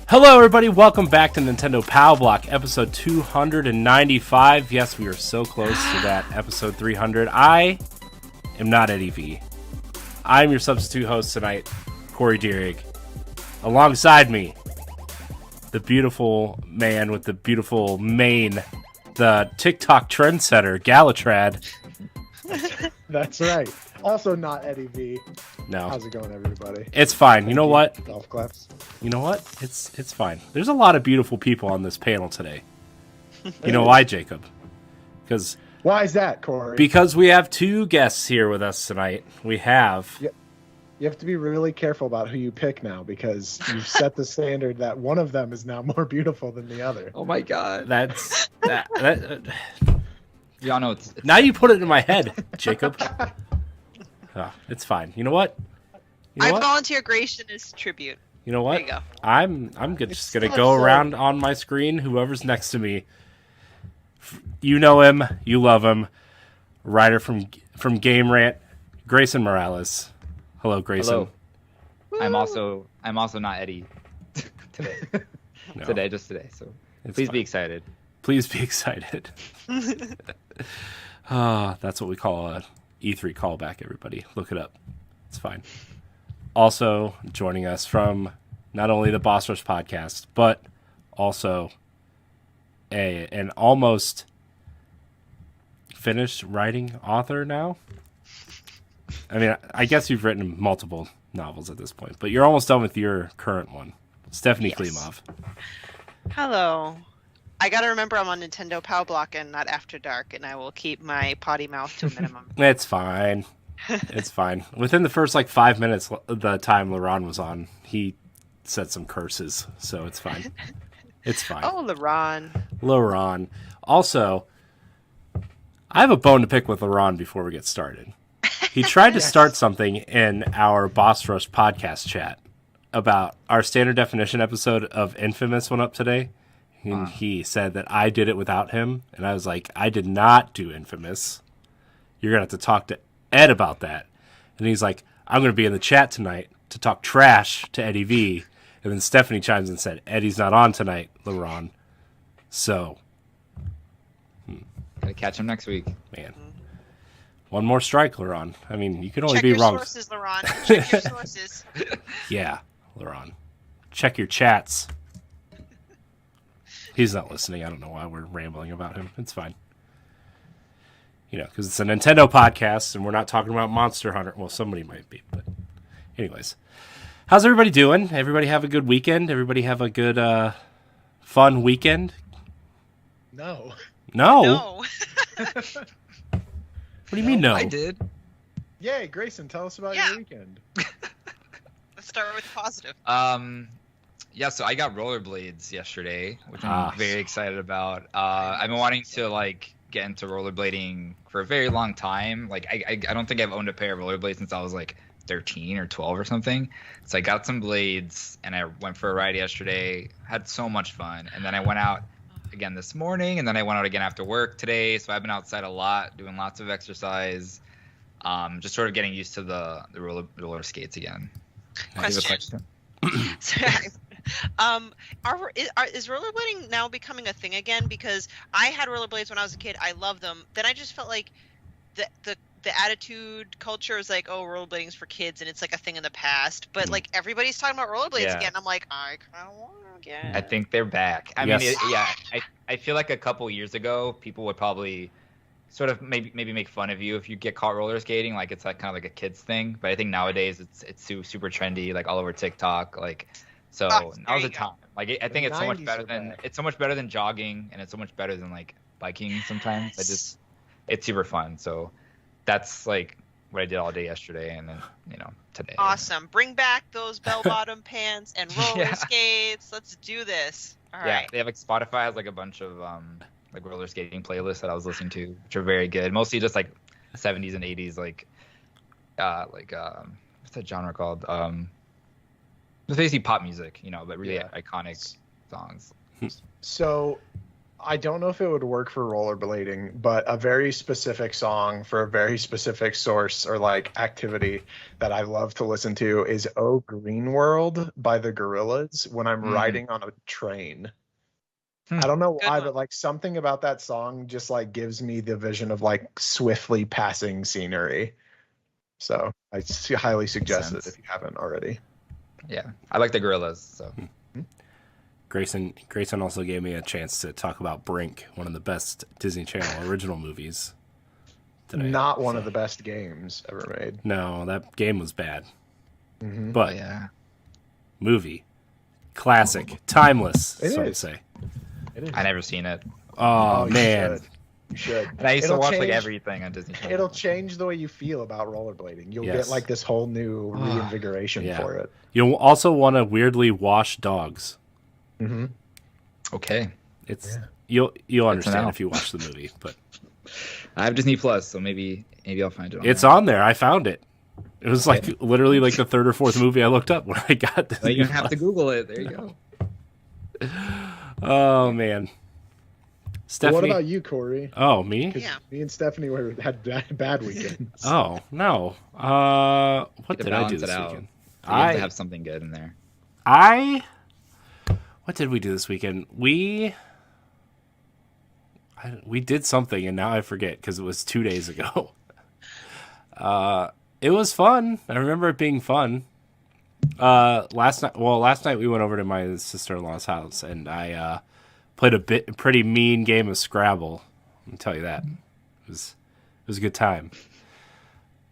Hello, everybody. Welcome back to Nintendo Pow Block, episode 295. Yes, we are so close to that episode 300. I am not Eddie V. I'm your substitute host tonight, Corey Dirrig. Alongside me, the beautiful man with the beautiful mane, the TikTok trendsetter, Galutrad. That's right. Also not Eddie V. No. How's it going, everybody? It's fine. You know what? Golf claps. You know what? It's fine. There's a lot of beautiful people on this panel today. You know why, Jacob? Why is that, Corey? Because we have two guests here with us tonight. We have... You have to be really careful about who you pick now, because you've set the standard that one of them is now more beautiful than the other. Oh my god. That Y'all know it's now you put it in my head, Jacob. It's fine. You know what? I volunteer Greysun as tribute. You know what? There you go. I'm just gonna go around on my screen. Whoever's next to me, you know him, you love him. Writer from Game Rant, Greysun Morales. Hello, Greysun. Hello. I'm also not Eddie today. No. Just today. So It's please fine. be excited. Please be excited. That's what we call a E3 callback, everybody. Look it up. It's fine. Also joining us from not only the Boss Rush podcast, but also an almost finished writing author now. I mean, I guess you've written multiple novels at this point, but you're almost done with your current one. Stephanie Klimov. Hello. I gotta remember I'm on Nintendo Pow Block and not After Dark, and I will keep my potty mouth to a minimum. It's fine. It's fine. Within the first 5 minutes, the time LaRon was on, he said some curses, so it's fine. It's fine. Oh, LaRon. LaRon. Also, I have a bone to pick with LaRon before we get started. He tried to start something in our Boss Rush podcast chat about our standard definition episode of Infamous went up today. And he said that I did it without him. And I was like, I did not do Infamous. You're going to have to talk to Ed about that. And he's like, I'm going to be in the chat tonight to talk trash to Eddie V. And then Stephanie chimes in and said, Eddie's not on tonight, LaRon. So. Gotta catch him next week. Man. One more strike, LaRon. I mean, you can only Check be your wrong. sources, LaRon. Check your sources. Yeah, LaRon. Check your chats. He's not listening. I don't know why we're rambling about him. It's fine. You know, because it's a Nintendo podcast, and we're not talking about Monster Hunter. Well, somebody might be, but anyways. How's everybody doing? Everybody have a good weekend? Everybody have a good, fun weekend? No. No? No. What do you mean no? I did. Yay, Greysun, tell us about your weekend. Let's start with positive. Yeah, so I got rollerblades yesterday, which I'm very excited about. I've been wanting to get into rollerblading for a very long time. I don't think I've owned a pair of rollerblades since I was 13 or 12 or something. So I got some blades and I went for a ride yesterday. Had so much fun. And then I went out again this morning, and then I went out again after work today. So I've been outside a lot, doing lots of exercise, just sort of getting used to the roller skates again. Question. Is rollerblading now becoming a thing again? Because I had rollerblades when I was a kid. I loved them. Then I just felt like the attitude culture is rollerblading's for kids, and it's a thing in the past. But everybody's talking about rollerblades again. I'm like, I kind of want to again. I think they're back. I mean, I feel like a couple years ago, people would probably sort of maybe make fun of you if you get caught roller skating. It's kind of like a kid's thing. But I think nowadays it's super trendy, all over TikTok. So now's the time. I think it's so much better than jogging, and it's so much better than biking sometimes. It's super fun. So that's what I did all day yesterday, and then today. Awesome. Bring back those bell-bottom pants and roller skates. Let's do this. All right. They have Spotify has a bunch of roller skating playlists that I was listening to, which are very good. Mostly just 70s and 80s what's that genre called? It's basically pop music, but really iconic songs. So I don't know if it would work for rollerblading, but a very specific song for a very specific source or like activity that I love to listen to is "Oh Green World" by the Gorillaz when I'm riding on a train. I don't know why, but like something about that song just like gives me the vision of like swiftly passing scenery. So I highly suggest it if you haven't already. Yeah, I like the Gorillaz. So Greysun also gave me a chance to talk about Brink, one of the best Disney Channel original movies. Today. Not one of the best games ever made. No, that game was bad. Mm-hmm. But movie, classic, timeless. So to say. It is. I never seen it. Oh man, you should. And I used to watch like everything on Disney Channel. It'll change the way you feel about rollerblading. You'll get like this whole new reinvigoration for it. You'll also want to weirdly wash dogs. Mm-hmm. Okay, you'll understand if you watch the movie. But I have Disney Plus, so maybe I'll find it. It's on there. I found it. It was like literally like the third or fourth movie I looked up when I got this. Well, you don't have to Google it. There you go. Oh man, Stephanie. What about you, Corey? Oh, me? Yeah. Me and Stephanie had bad weekends. Oh no. What did I do this weekend? I have something good in there. What did we do this weekend? We did something, and now I forget because it was 2 days ago. It was fun. I remember it being fun. Last night we went over to my sister-in-law's house, and I played a pretty mean game of Scrabble. I'll tell you that. It was a good time.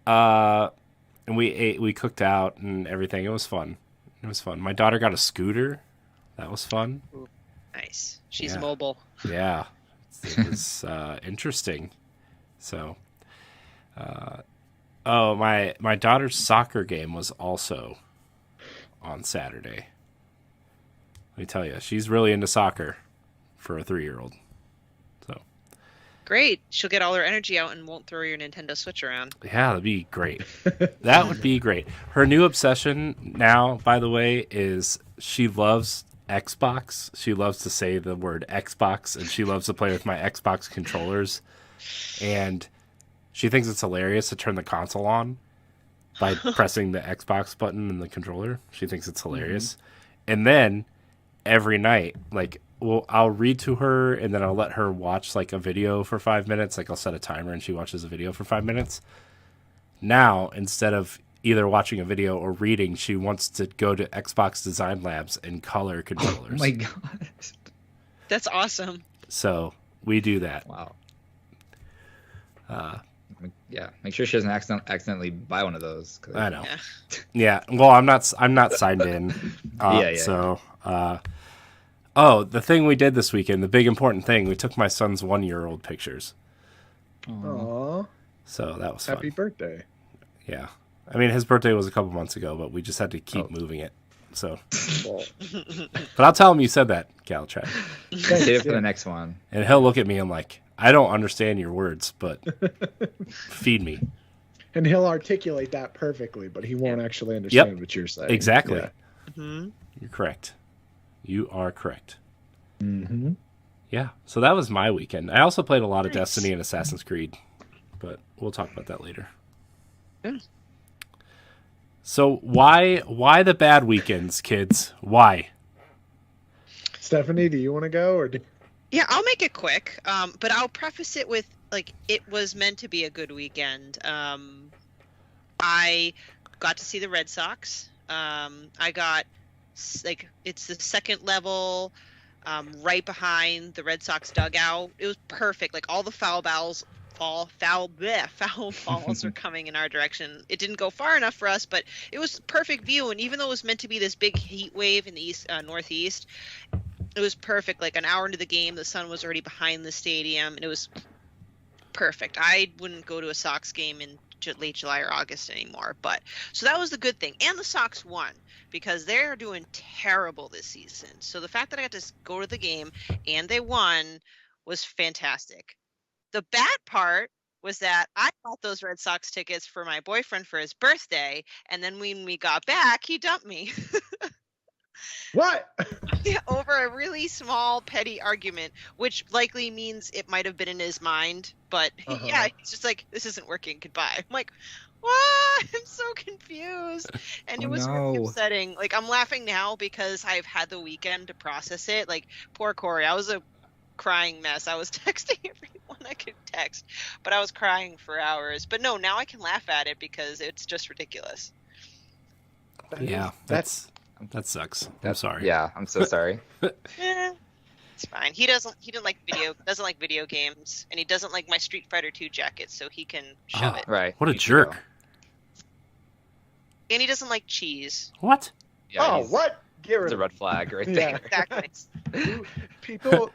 And we cooked out and everything. It was fun. My daughter got a scooter. That was fun. Nice. She's mobile. Yeah. It was interesting. So, my daughter's soccer game was also on Saturday. Let me tell you, she's really into soccer for a 3-year-old. So great. She'll get all her energy out and won't throw your Nintendo Switch around. Yeah, that'd be great. That would be great. Her new obsession now, by the way, is she loves Xbox. She loves to say the word Xbox, and she loves to play with my Xbox controllers. And she thinks it's hilarious to turn the console on by pressing the Xbox button in the controller. She thinks it's hilarious. Mm-hmm. And then every night, like, I'll read to her, and then I'll let her watch like a video for 5 minutes. Like, I'll set a timer and she watches a video for 5 minutes. Now, instead of either watching a video or reading, she wants to go to Xbox Design Labs and color controllers. Oh my god. That's awesome. So we do that. Wow. Yeah, make sure she doesn't accidentally buy one of those. I know. Yeah. Well, I'm not signed in. So, the thing we did this weekend, the big important thing, we took my son's 1-year-old pictures. Aww. So that was fun. Happy birthday. Yeah. I mean, his birthday was a couple months ago, but we just had to keep moving it. So, but I'll tell him you said that, Galutrad. Save it for the next one. And he'll look at me and like, I don't understand your words, but feed me. And he'll articulate that perfectly, but he won't actually understand what you're saying. Exactly. Yeah. Mm-hmm. You're correct. You are correct. Mm-hmm. Yeah. So that was my weekend. I also played a lot of Destiny and Assassin's Creed, but we'll talk about that later. Yeah. So why the bad weekends, kids? Why? Stephanie, do you want to go or? Yeah, I'll make it quick, but I'll preface it with, like, it was meant to be a good weekend. I got to see the Red Sox. I got, like, it's the second level, right behind the Red Sox dugout. It was perfect. Like, all the foul balls are coming in our direction. It didn't go far enough for us, but it was perfect view. And even though it was meant to be this big heat wave in the northeast, it was perfect. Like, an hour into the game, the sun was already behind the stadium, and it was perfect. I wouldn't go to a Sox game in late July or August anymore. But so that was the good thing. And the Sox won because they're doing terrible this season. So the fact that I got to go to the game and they won was fantastic. The bad part was that I bought those Red Sox tickets for my boyfriend for his birthday, and then when we got back, he dumped me. What? over a really small petty argument, which likely means it might have been in his mind. But yeah, he's just like, this isn't working. Goodbye. I'm like, what? I'm so confused. And it was really upsetting. Like, I'm laughing now because I've had the weekend to process it. Like, poor Corey. I was a crying mess. I was texting everyone I could text, but I was crying for hours. But no, now I can laugh at it because it's just ridiculous. Yeah, that sucks. I'm sorry. Yeah, I'm so sorry. It's fine. He doesn't like video games, and he doesn't like my Street Fighter 2 jacket, so he can shove it. Right. What a jerk. And he doesn't like cheese. What? Yeah, what? It's a red flag right there. Exactly. People.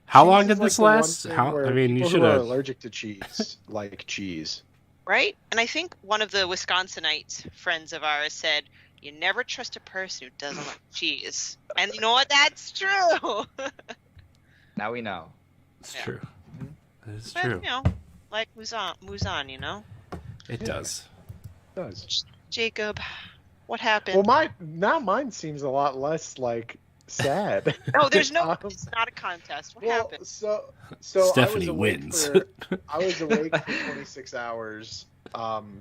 How long did this last? You should have. Allergic to cheese, like cheese. Right? And I think one of the Wisconsinites friends of ours said, you never trust a person who doesn't like cheese. And you know what? That's true. Now we know. It's true. It is but, true. You know, like Muzan, you know? It does. It does. Jacob, what happened? Well, mine seems a lot less like sad. No, there's no. It's not a contest. What happened? So Stephanie wins. I was awake for 26 hours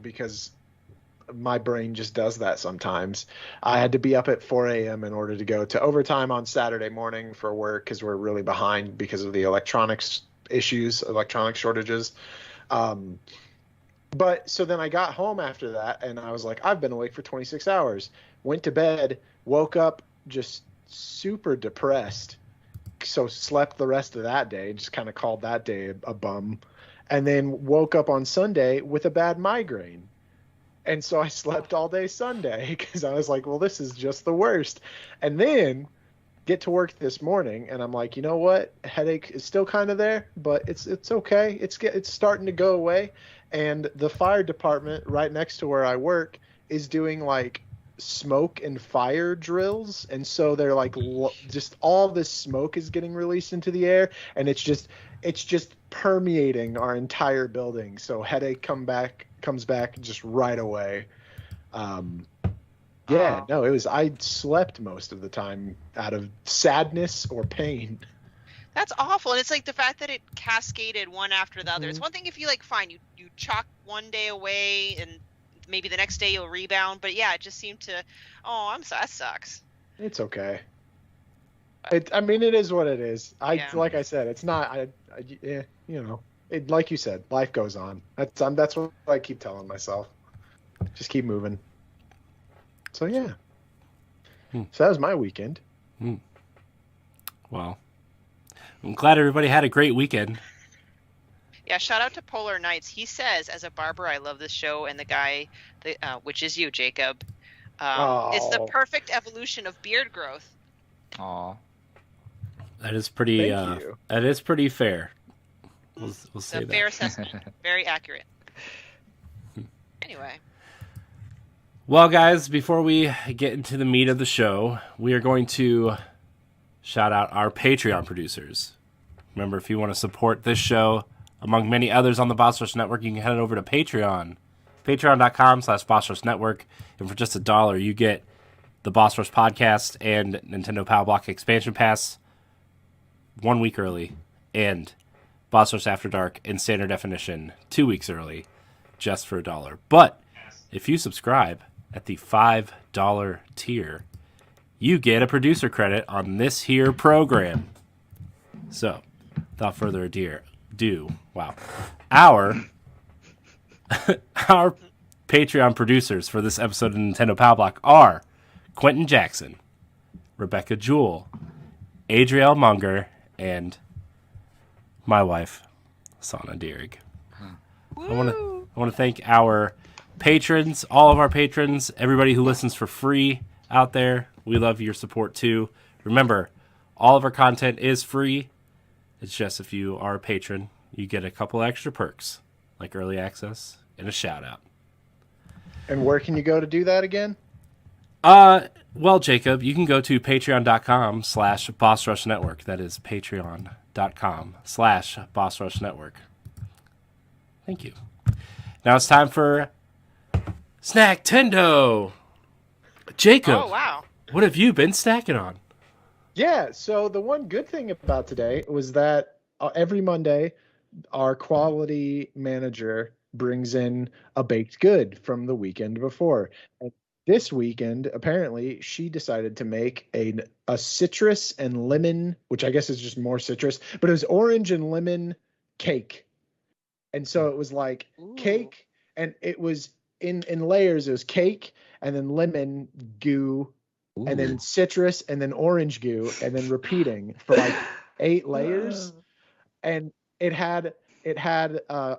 because my brain just does that sometimes. I had to be up at 4 a.m. in order to go to overtime on Saturday morning for work because we're really behind because of the electronic shortages. But so then I got home after that and I was like, I've been awake for 26 hours. Went to bed, woke up just super depressed. So slept the rest of that day, just kind of called that day a bum. And then woke up on Sunday with a bad migraine. And so I slept all day Sunday because I was like, well, this is just the worst. And then get to work this morning and I'm like, you know what? Headache is still kind of there, but it's okay. It's starting to go away. And the fire department right next to where I work is doing like smoke and fire drills. And so they're like, just all this smoke is getting released into the air. And it's just permeating our entire building. So headache comes back just right away. I slept most of the time out of sadness or pain. That's awful. And it's like the fact that it cascaded one after the other. It's one thing if you you chalk one day away and maybe the next day you'll rebound. But yeah, it just seemed to, that sucks. It's okay. It is what it is. Like I said, it's not, like you said, life goes on. That's what I keep telling myself. Just keep moving. So yeah. So that was my weekend. Well, I'm glad everybody had a great weekend. Yeah, shout out to Polar Nights. He says, as a barber, I love this show, and the guy, which is you, Jacob, it's the perfect evolution of beard growth. Aw. That is pretty. That is pretty fair. We'll say that. Fair assessment. Very accurate. Anyway. Well, guys, before we get into the meat of the show, we are going to shout out our Patreon producers. Remember, if you want to support this show, among many others on the Boss Rush Network, you can head over to Patreon. Patreon.com/Boss Rush Network. And for just $1, you get the Boss Rush podcast and Nintendo Pow Block expansion pass 1 week early, and Boss Rush After Dark in standard definition 2 weeks early, just for $1. But if you subscribe at the $5 tier, you get a producer credit on this here program. So, without further ado, our Patreon producers for this episode of Nintendo Pow Block are Quentin Jackson, Rebecca Jewell, Adriel Munger, and my wife, Sana Dirrig. I want to thank our patrons, all of our patrons, everybody who listens for free out there. We love your support too. Remember, all of our content is free. It's just if you are a patron, you get a couple extra perks, like early access and a shout out. And where can you go to do that again? Well, Jacob, you can go to patreon.com/Boss Rush Network. That is patreon.com/Boss Rush Network. Thank you. Now it's time for Snack Tendo. Jacob. Oh, wow. What have you been snacking on? Yeah, so the one good thing about today was that every Monday, our quality manager brings in a baked good from the weekend before. And this weekend, apparently, she decided to make a citrus and lemon, which I guess is just more citrus, but it was orange and lemon cake. And so it was like cake, and it was in layers. It was cake and then lemon goo, and then citrus and then orange goo, and then repeating for like 8 layers. And it had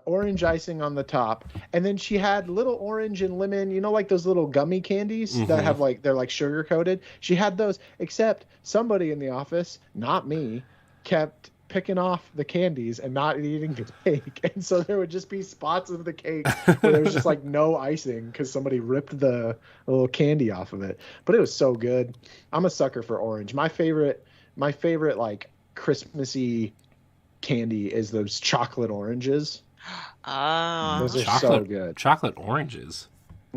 orange icing on the top, and then she had little orange and lemon, like those little gummy candies that have like, they're like sugar coated. She had those, except somebody in the office, not me, kept picking off the candies and not eating the cake, and so there would just be spots of the cake where there was just like no icing because somebody ripped the little candy off of it. But it was so good. I'm a sucker for orange. My favorite like Christmassy candy is those chocolate oranges. Those are so good. Chocolate oranges.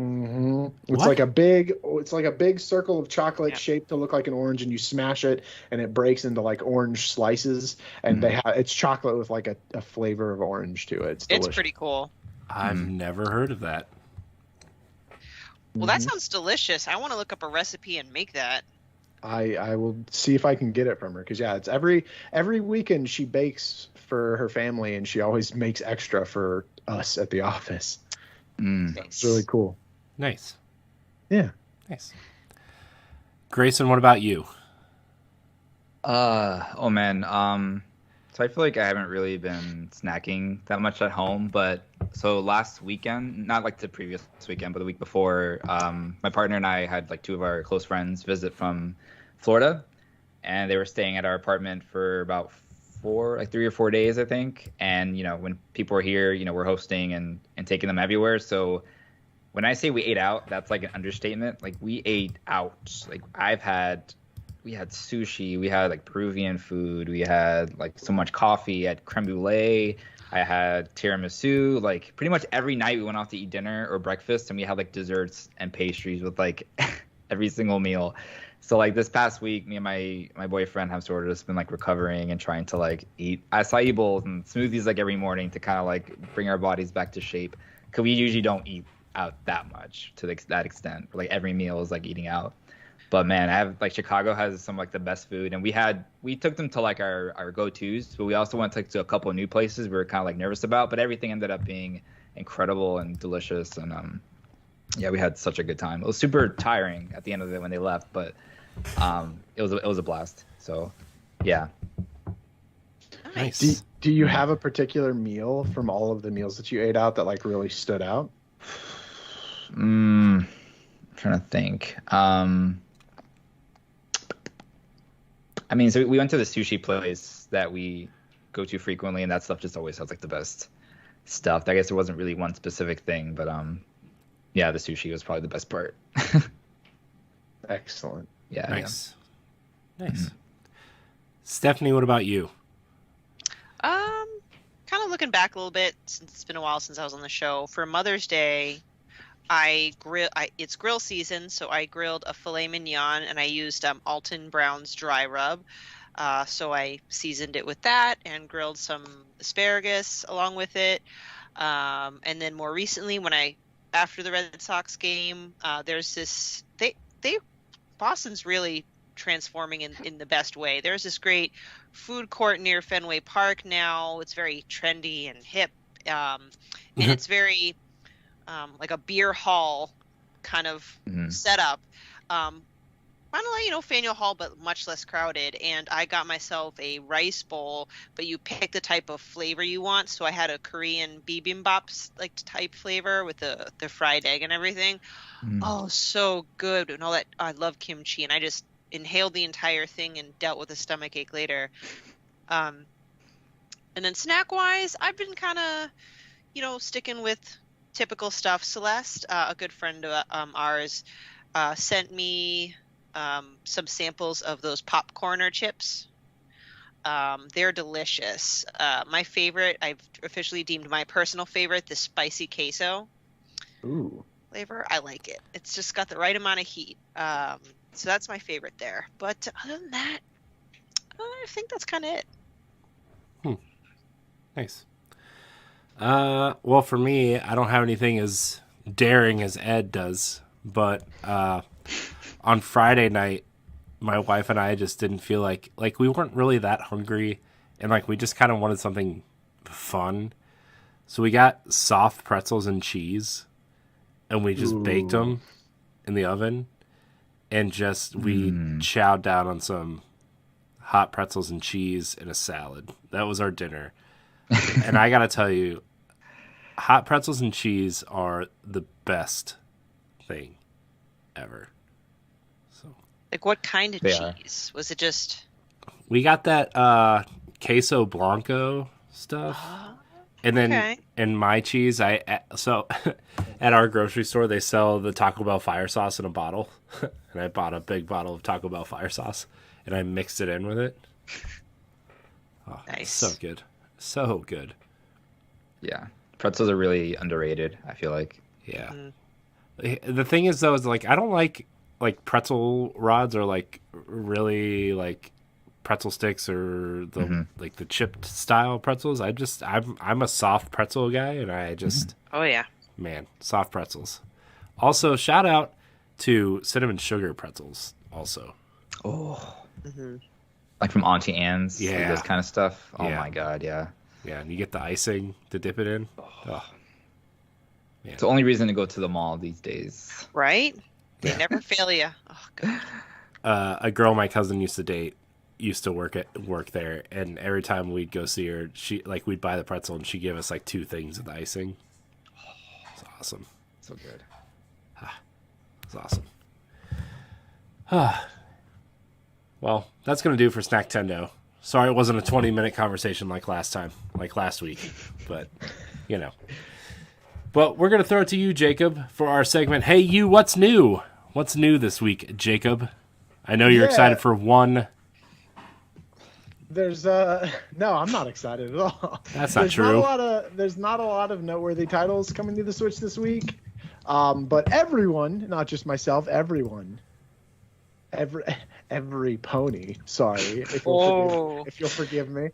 It's like a big circle of chocolate shaped to look like an orange, and you smash it and it breaks into like orange slices, and it's chocolate with like a flavor of orange to it. It's pretty cool. I've never heard of that. Well, that sounds delicious. I want to look up a recipe and make that. I will see if I can get it from her, because it's every weekend she bakes for her family, and she always makes extra for us at the office. It's really cool. Nice. Yeah. Nice. Greysun, what about you? Oh man. So I feel like I haven't really been snacking that much at home, but so last weekend, not like the previous weekend, but the week before, my partner and I had like 2 of our close friends visit from Florida, and they were staying at our apartment for about 3 or 4 days, I think. And when people are here, we're hosting and taking them everywhere. So when I say we ate out, that's like an understatement. Like, we ate out. Like, we had sushi, we had like Peruvian food, we had like so much coffee, at creme brulee, I had tiramisu. Like, pretty much every night we went off to eat dinner or breakfast, and we had like desserts and pastries with like every single meal. So like this past week, me and my boyfriend have sort of just been like recovering and trying to like eat acai bowls and smoothies like every morning to kind of like bring our bodies back to shape, because we usually don't eat out that much to that extent. Like, every meal is like eating out. But man, I have like, Chicago has some like the best food, and we took them to like our go-tos, but we also went to a couple of new places we were kind of like nervous about, but everything ended up being incredible and delicious. And yeah, we had such a good time. It was super tiring at the end of it when they left, but it was a blast. So yeah. Nice. Do you have a particular meal from all of the meals that you ate out that like really stood out? I'm trying to think. I mean, so we went to the sushi place that we go to frequently, and that stuff just always has like the best stuff. I guess there wasn't really one specific thing, but yeah, the sushi was probably the best part. Excellent. Yeah. Nice. Yeah. Nice. Stephanie, what about you? Kind of looking back a little bit, since it's been a while since I was on the show. For Mother's Day, it's grill season, so I grilled a filet mignon, and I used Alton Brown's dry rub. So I seasoned it with that and grilled some asparagus along with it. And then more recently, after the Red Sox game, there's this Boston's really transforming in the best way. There's this great food court near Fenway Park now. It's very trendy and hip, and it's very like a beer hall kind of setup. Kind of like, Faneuil Hall, but much less crowded. And I got myself a rice bowl, but you pick the type of flavor you want. So I had a Korean bibimbap like type flavor with the fried egg and everything. Oh, so good. And all that. I love kimchi, and I just inhaled the entire thing and dealt with a stomachache later. And then snack wise, I've been kind of, sticking with typical stuff. Celeste, a good friend of ours, sent me some samples of those popcorner chips. They're delicious. My favorite, I've officially deemed my personal favorite, the spicy queso flavor. I like it. It's just got the right amount of heat. So that's my favorite there. But other than that, I think that's kind of it. Nice. Well, for me, I don't have anything as daring as Ed does, but on Friday night, my wife and I just didn't feel like we weren't really that hungry, and like we just kind of wanted something fun. So we got soft pretzels and cheese, and we just baked them in the oven, and just we chowed down on some hot pretzels and cheese and a salad. That was our dinner. And I gotta tell you, hot pretzels and cheese are the best thing ever. So, Like, what kind of They are. cheese? Was it just... we got that queso blanco stuff, and then okay. in my cheese, so at our grocery store they sell the Taco Bell fire sauce in a bottle, and I bought a big bottle of Taco Bell fire sauce, and I mixed it in with it. Oh, Nice. so good, so good. Yeah, pretzels are really underrated, I feel like. Yeah. The thing is, though, is like I don't like pretzel rods or like really like pretzel sticks or the like the chipped style pretzels. I'm a soft pretzel guy, and I just Oh, yeah. man, soft pretzels. Also, shout out to cinnamon sugar pretzels. Also, Oh, Mm-hmm. like from Auntie Anne's, like Yeah. this kind of stuff. Oh Yeah. my god, yeah. yeah, and you get the icing to dip it in. Oh, It's the only reason to go to the mall these days. Right? They Yeah. never fail you. Oh, God. a girl my cousin used to work there, and every time we'd go see her, we'd buy the pretzel and she'd give us like 2 things of the icing. It's awesome. So good. It's awesome. Well, that's gonna do for Snack Tendo. Sorry it wasn't a 20-minute conversation like last week, but you know. But we're gonna throw it to you, Jacob, for our segment. Hey, you, what's new? What's new this week, Jacob? I know you're excited for one. There's no, I'm not excited at all. That's not There's true. There's not a lot of noteworthy titles coming to the Switch this week. But everyone, not just myself, every pony, sorry, if you'll forgive me,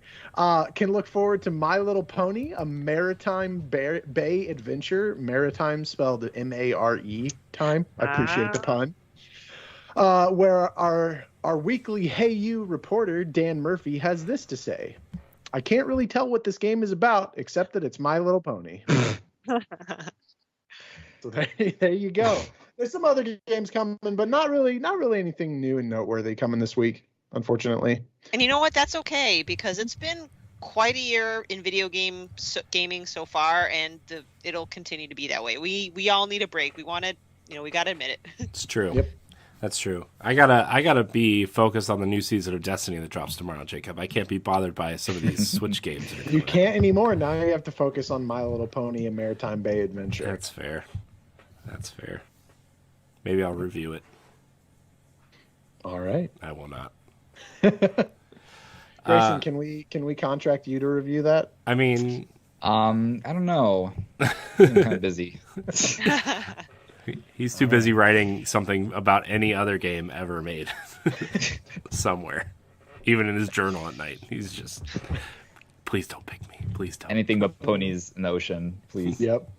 can look forward to My Little Pony, a maritime bay adventure. Maritime spelled M-A-R-E time. I appreciate the pun. Where our weekly Hey You reporter, Dan Murphy, has this to say. I can't really tell what this game is about, except that it's My Little Pony. So there you go. There's some other games coming, but not really anything new and noteworthy coming this week, unfortunately. And you know what? That's okay, because it's been quite a year in gaming so far, and it'll continue to be that way. We all need a break. We gotta admit it. It's true. Yep. That's true. I gotta be focused on the new season of Destiny that drops tomorrow, Jacob. I can't be bothered by some of these Switch games. That are You coming can't anymore. Now you have to focus on My Little Pony, a maritime bay adventure. out. That's fair. Maybe I'll review it. All right. I will not. Grayson, can we contract you to review that? I mean, I don't know. I'm kind of busy. he's too busy writing something about any other game ever made somewhere, even in his journal at night. He's just, please don't pick me. Please don't. Anything but ponies in the ocean, please. Yep.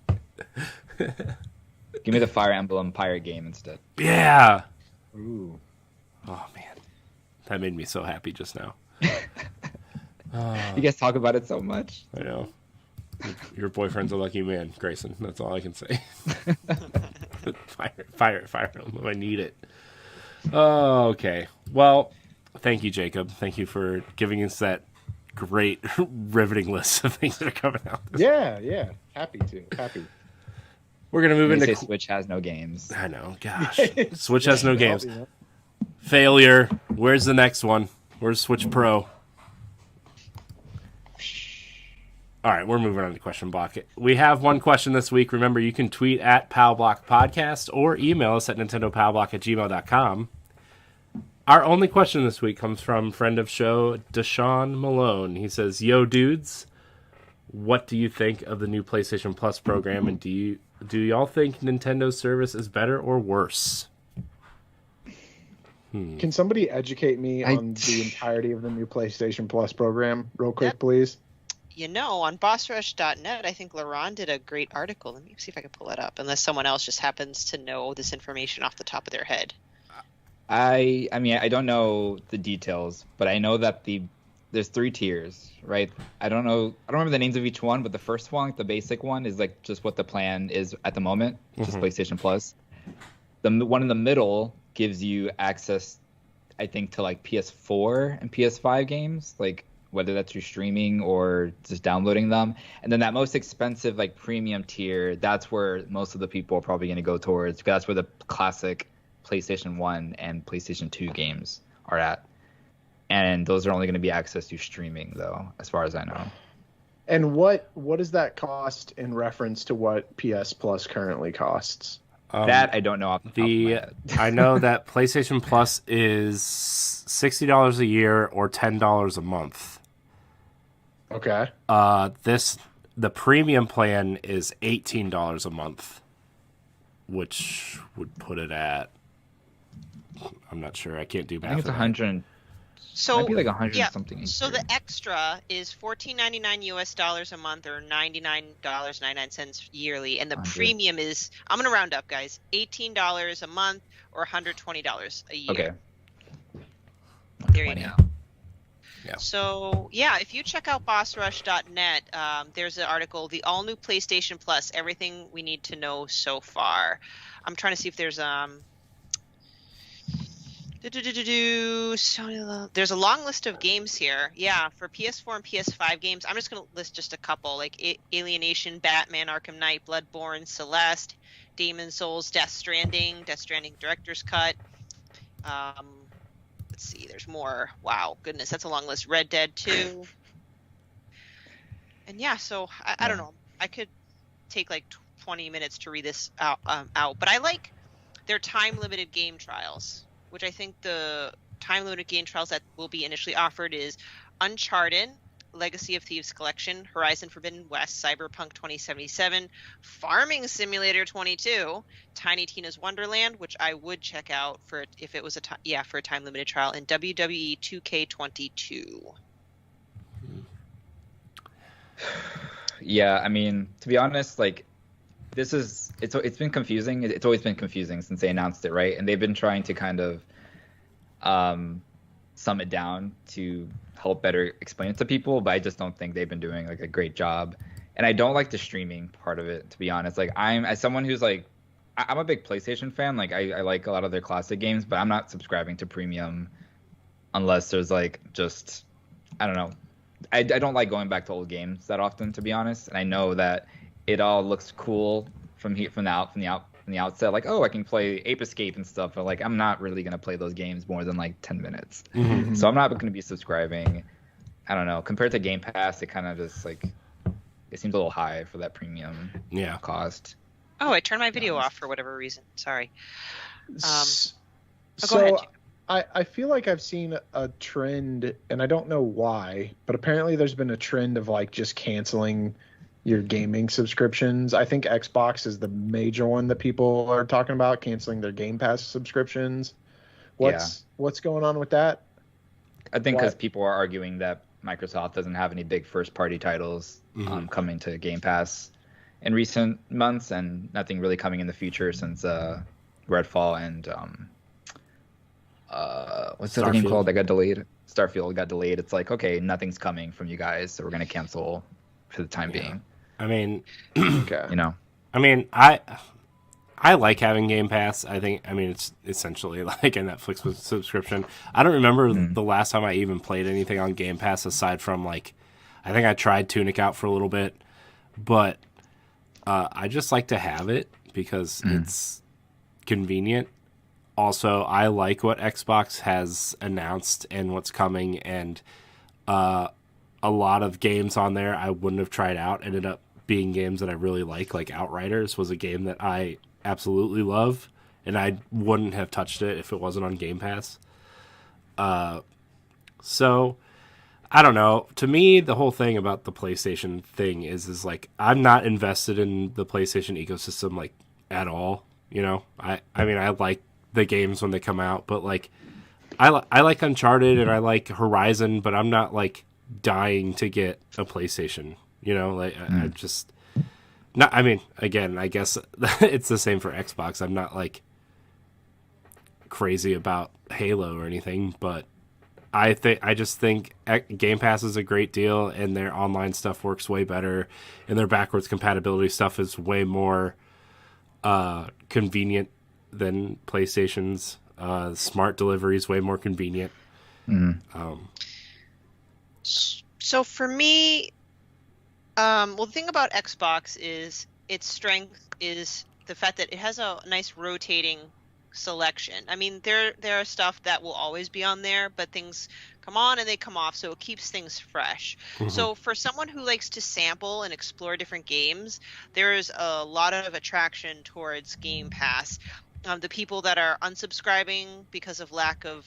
Give me the Fire Emblem pirate game instead. Yeah. Ooh. Oh man, that made me so happy just now. You guys talk about it so much. I know. Your boyfriend's a lucky man, Grayson. That's all I can say. Fire Emblem. I need it. Oh, okay. Well, thank you, Jacob. Thank you for giving us that great, riveting list of things that are coming out. Yeah. Happy. We're gonna move They into. say Switch has no games. I know. Gosh, Switch has no games. Yeah. Failure. Where's the next one? Where's Switch Pro? All right, we're moving on to question block. We have one question this week. Remember, you can tweet at Pow Block Podcast or email us at nintendopowblock@gmail.com. Our only question this week comes from friend of show, Deshaun Malone. He says, "Yo, dudes, what do you think of the new PlayStation Plus program, and do y'all think Nintendo's service is better or worse?" Can somebody educate me on the entirety of the new PlayStation Plus program real quick, please? On bossrush.net, I think Laurent did a great article. Let me see if I can pull it up, unless someone else just happens to know this information off the top of their head. I mean, I don't know the details, but I know that there's 3 tiers, right? I don't remember the names of each one, but the first one, the basic one, is like just what the plan is at the moment, just PlayStation Plus. The one in the middle gives you access, I think, to like PS4 and PS5 games, like whether that's through streaming or just downloading them. And then that most expensive, like premium tier, that's where most of the people are probably going to go towards, because that's where the classic PlayStation 1 and PlayStation 2 games are at. And those are only going to be accessed through streaming, though, as far as I know. And what does that cost in reference to what PS Plus currently costs? That I don't know off the top of my head. I know that PlayStation Plus is $60 a year or $10 a month. Okay. The premium plan is $18 a month, which would put it at, I'm not sure. I can't do math. I think it's 100. So might be like 100 something. So the extra is $14.99 US a month, or $99.99 yearly, and the premium is, I'm gonna round up, guys, $18 a month or $120 a year. Okay. There you go. Yeah. So if you check out bossrush.net, there's an article, the all new PlayStation Plus, everything we need to know so far. I'm trying to see if there's there's a long list of games here. Yeah, for PS4 and PS5 games. I'm just going to list just a couple, like Alienation, Batman, Arkham Knight, Bloodborne, Celeste, Demon's Souls, Death Stranding Director's Cut. Let's see, there's more. Wow, goodness, that's a long list. Red Dead 2. And so I don't know. I could take like 20 minutes to read this out, but I like their time-limited game trials, which I think the time-limited game trials that will be initially offered is Uncharted, Legacy of Thieves Collection, Horizon Forbidden West, Cyberpunk 2077, Farming Simulator 22, Tiny Tina's Wonderland, which I would check out for if it was for a time-limited trial, and WWE 2K22. Yeah, I mean, to be honest, like it's been confusing. It's always been confusing since they announced it, right? And they've been trying to kind of sum it down to help better explain it to people, but I just don't think they've been doing like a great job. And I don't like the streaming part of it, to be honest. Like as someone who's like, I'm a big PlayStation fan. Like I like a lot of their classic games, but I'm not subscribing to premium unless there's like just, I don't know. I don't like going back to old games that often, to be honest. And I know that it all looks cool from the outset, like, oh, I can play Ape Escape and stuff, but like I'm not really gonna play those games more than like 10 minutes. So I'm not gonna be subscribing. I don't know. Compared to Game Pass, it kind of just like it seems a little high for that premium cost. Oh, I turned my video off for whatever reason. Sorry. So go ahead. I feel like I've seen a trend, and I don't know why, but apparently there's been a trend of like just canceling your gaming subscriptions. I think Xbox is the major one that people are talking about, canceling their Game Pass subscriptions. What's going on with that? I think because people are arguing that Microsoft doesn't have any big first-party titles coming to Game Pass in recent months, and nothing really coming in the future since Redfall and what's the other game called that got delayed? Starfield got delayed. It's like, okay, nothing's coming from you guys, so we're going to cancel for the time being. I mean, you know, I mean, I like having Game Pass. I mean, it's essentially like a Netflix subscription. I don't remember the last time I even played anything on Game Pass aside from like, I think I tried Tunic out for a little bit, but I just like to have it because it's convenient. Also, I like what Xbox has announced and what's coming, and a lot of games on there I wouldn't have tried out ended up being games that I really like Outriders was a game that I absolutely love, and I wouldn't have touched it if it wasn't on Game Pass. So, I don't know. To me, the whole thing about the PlayStation thing is like, I'm not invested in the PlayStation ecosystem, like, at all. You know? I mean, I like the games when they come out, but, like, I like Uncharted and I like Horizon, but I'm not like dying to get a PlayStation. You know, like I just not. I mean, again, I guess it's the same for Xbox. I'm not like crazy about Halo or anything, but I just think Game Pass is a great deal, and their online stuff works way better, and their backwards compatibility stuff is way more convenient than PlayStation's. Smart delivery is way more convenient. So for me, well, the thing about Xbox is its strength is the fact that it has a nice rotating selection. I mean, there are stuff that will always be on there, but things come on and they come off, so it keeps things fresh. So for someone who likes to sample and explore different games, there's a lot of attraction towards Game Pass. The people that are unsubscribing because of lack of,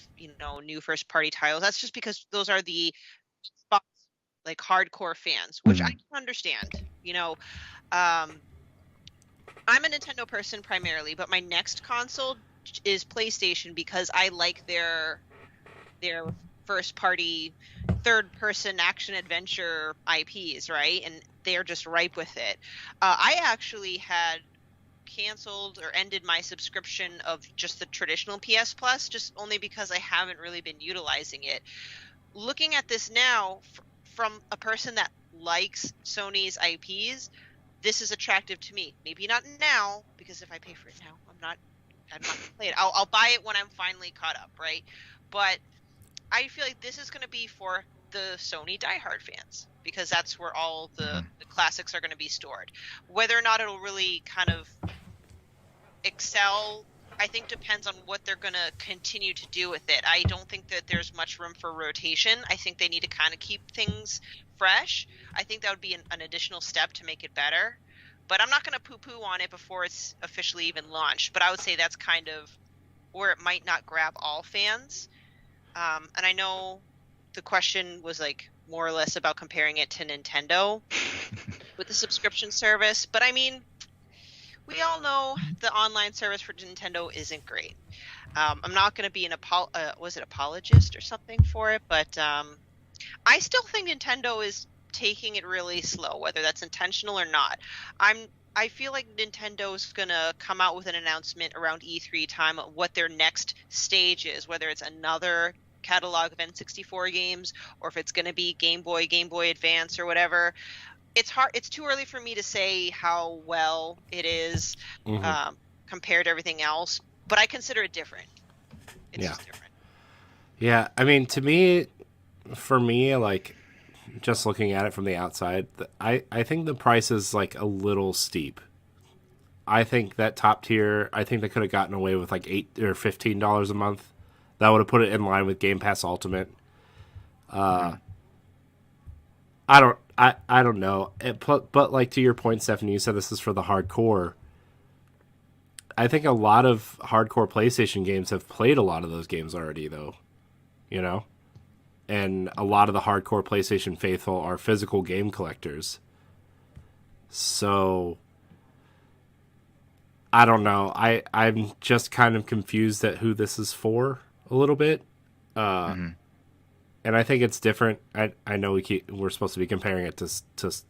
new first party titles, that's just because those are the like hardcore fans, which I can understand. I'm a Nintendo person primarily, but my next console is PlayStation because I like their first party third person action adventure IPs, right? And they're just ripe with it. I actually had canceled or ended my subscription of just the traditional PS Plus, just only because I haven't really been utilizing it. Looking at this now from a person that likes Sony's IPs, this is attractive to me. Maybe not now, because if I pay for it now, I'm not gonna play it. I'll buy it when I'm finally caught up, right? But I feel like this is going to be for the Sony diehard fans, because that's where all the classics are going to be stored. Whether or not it'll really kind of excel, I think depends on what they're going to continue to do with it. I don't think that there's much room for rotation. I think they need to kind of keep things fresh. I think that would be an additional step to make it better. But I'm not going to poo-poo on it before it's officially even launched. But I would say that's kind of where it might not grab all fans. And I know the question was like more or less about comparing it to Nintendo with the subscription service. But I mean, we all know the online service for Nintendo isn't great. I'm not going to be an apologist or something for it, but I still think Nintendo is taking it really slow, whether that's intentional or not. I feel like Nintendo's going to come out with an announcement around E3 time of what their next stage is, whether it's another catalog of N64 games or if it's going to be Game Boy Advance or whatever. It's too early for me to say how well it is compared to everything else, but I consider it different. It's just different. Yeah, I mean, for me, like, just looking at it from the outside, I think the price is like a little steep. I think that top tier, I think they could have gotten away with like $8 or $15 a month. That would have put it in line with Game Pass Ultimate. I don't know. But like to your point, Stephanie, you said this is for the hardcore. I think a lot of hardcore PlayStation games have played a lot of those games already, though. You know? And a lot of the hardcore PlayStation faithful are physical game collectors. So, I don't know. I'm just kind of confused at who this is for a little bit. And I think it's different. I know we're supposed to be comparing it to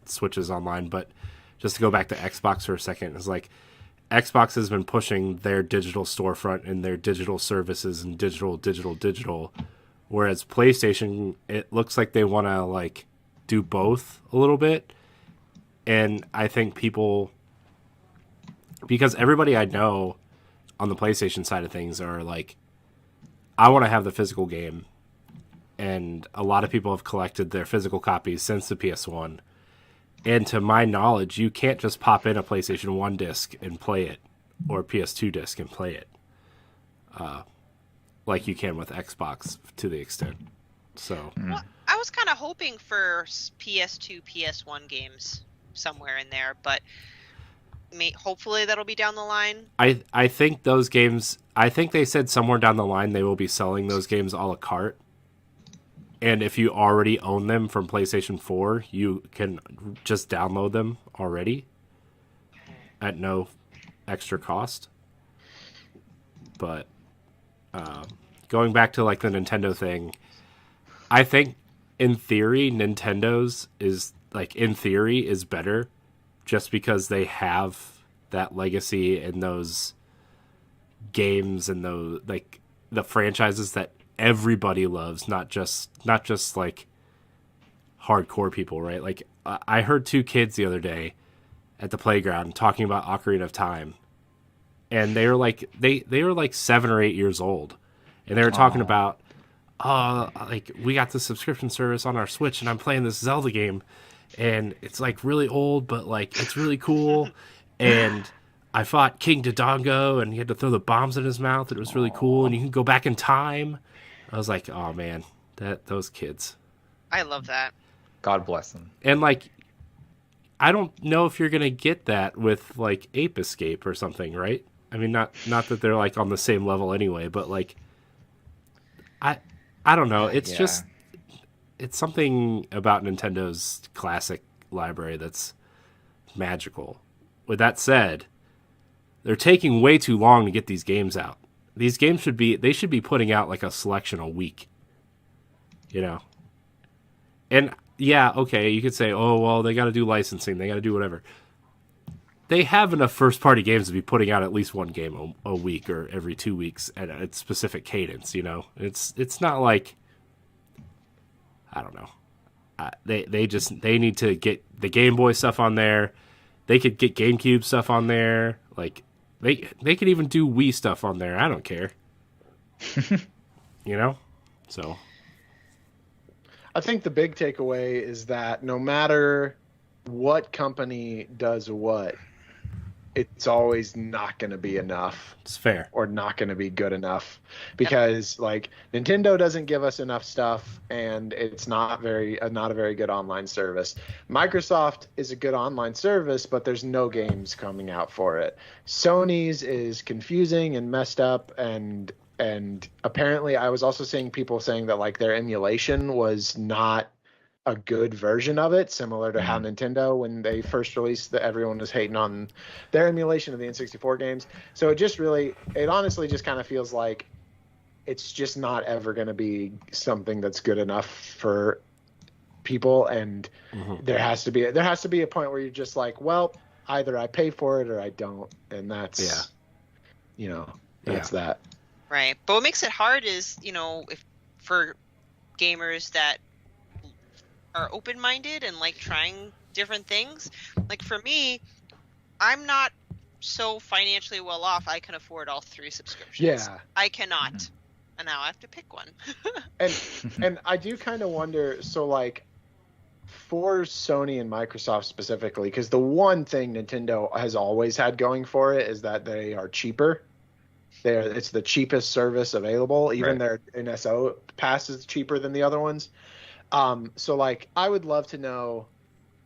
Switch's online, but just to go back to Xbox for a second, it's like Xbox has been pushing their digital storefront and their digital services and digital. Whereas PlayStation, it looks like they want to like do both a little bit. And I think because everybody I know on the PlayStation side of things are like, I want to have the physical game. And a lot of people have collected their physical copies since the PS1. And to my knowledge, you can't just pop in a PlayStation 1 disc and play it, or a PS2 disc and play it. Like you can with Xbox to the extent. So well, I was kind of hoping for PS2, PS1 games somewhere in there, but hopefully that'll be down the line. I think those games, I think they said somewhere down the line they will be selling those games a la carte. And if you already own them from PlayStation 4, you can just download them already at no extra cost. But going back to like the Nintendo thing, I think in theory Nintendo's is like in theory is better just because they have that legacy and those games and those like the franchises that everybody loves, not just like hardcore people, right? Like I heard two kids the other day at the playground talking about Ocarina of Time, and they were like they were like 7 or 8 years old, and they were talking about like we got the subscription service on our Switch and I'm playing this Zelda game and it's like really old but like it's really cool and I fought King Dodongo and he had to throw the bombs in his mouth and it was really cool and you can go back in time. I was like, oh man, those kids. I love that. God bless them. And like I don't know if you're gonna get that with like Ape Escape or something, right? I mean, not that they're like on the same level anyway, but like I don't know. It's just it's something about Nintendo's classic library that's magical. With that said, they're taking way too long to get these games out. These games should be putting out like a selection a week. You know. And yeah, okay, you could say, "Oh, well, they got to do licensing, they got to do whatever." They have enough first-party games to be putting out at least one game a week or every 2 weeks at a specific cadence. You know, it's not like I don't know. They need to get the Game Boy stuff on there. They could get GameCube stuff on there. Like they could even do Wii stuff on there. I don't care. You know, so. I think the big takeaway is that no matter what company does what, it's always not going to be enough. It's fair. Or not going to be good enough because like Nintendo doesn't give us enough stuff and it's not a very good online service. Microsoft is a good online service, but there's no games coming out for it. Sony's is confusing and messed up and apparently I was also seeing people saying that like their emulation was not a good version of it, similar to how Nintendo, when they first released everyone was hating on their emulation of the N64 games. So it honestly just kind of feels like it's just not ever going to be something that's good enough for people. And there has to be a point where you're just like, well, either I pay for it or I don't. And that's, that. Right. But what makes it hard is, if for gamers that are open-minded and like trying different things. Like for me, I'm not so financially well off I can afford all 3 subscriptions. Yeah. I cannot. And now I have to pick one. and I do kind of wonder, so like for Sony and Microsoft specifically, because the one thing Nintendo has always had going for it is that they are cheaper. It's the cheapest service available. Even their NSO pass is cheaper than the other ones. So like I would love to know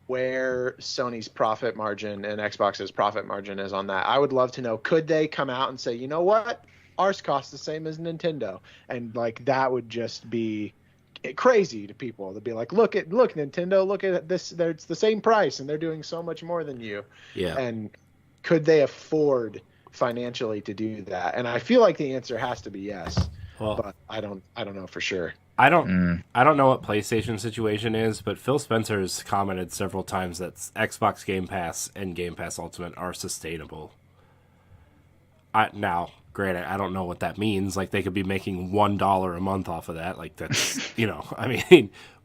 where Sony's profit margin and Xbox's profit margin is on that. I would love to know, could they come out and say, you know what, ours costs the same as Nintendo? And like that would just be crazy to people. They'd be like, look Nintendo, look at this, it's the same price and they're doing so much more than you. Yeah. And could they afford financially to do that? And I feel like the answer has to be yes. Well, but I don't know for sure. I don't know what PlayStation situation is, but Phil Spencer's commented several times that Xbox Game Pass and Game Pass Ultimate are sustainable. Now, granted, I don't know what that means. Like, they could be making $1 a month off of that. Like, that's,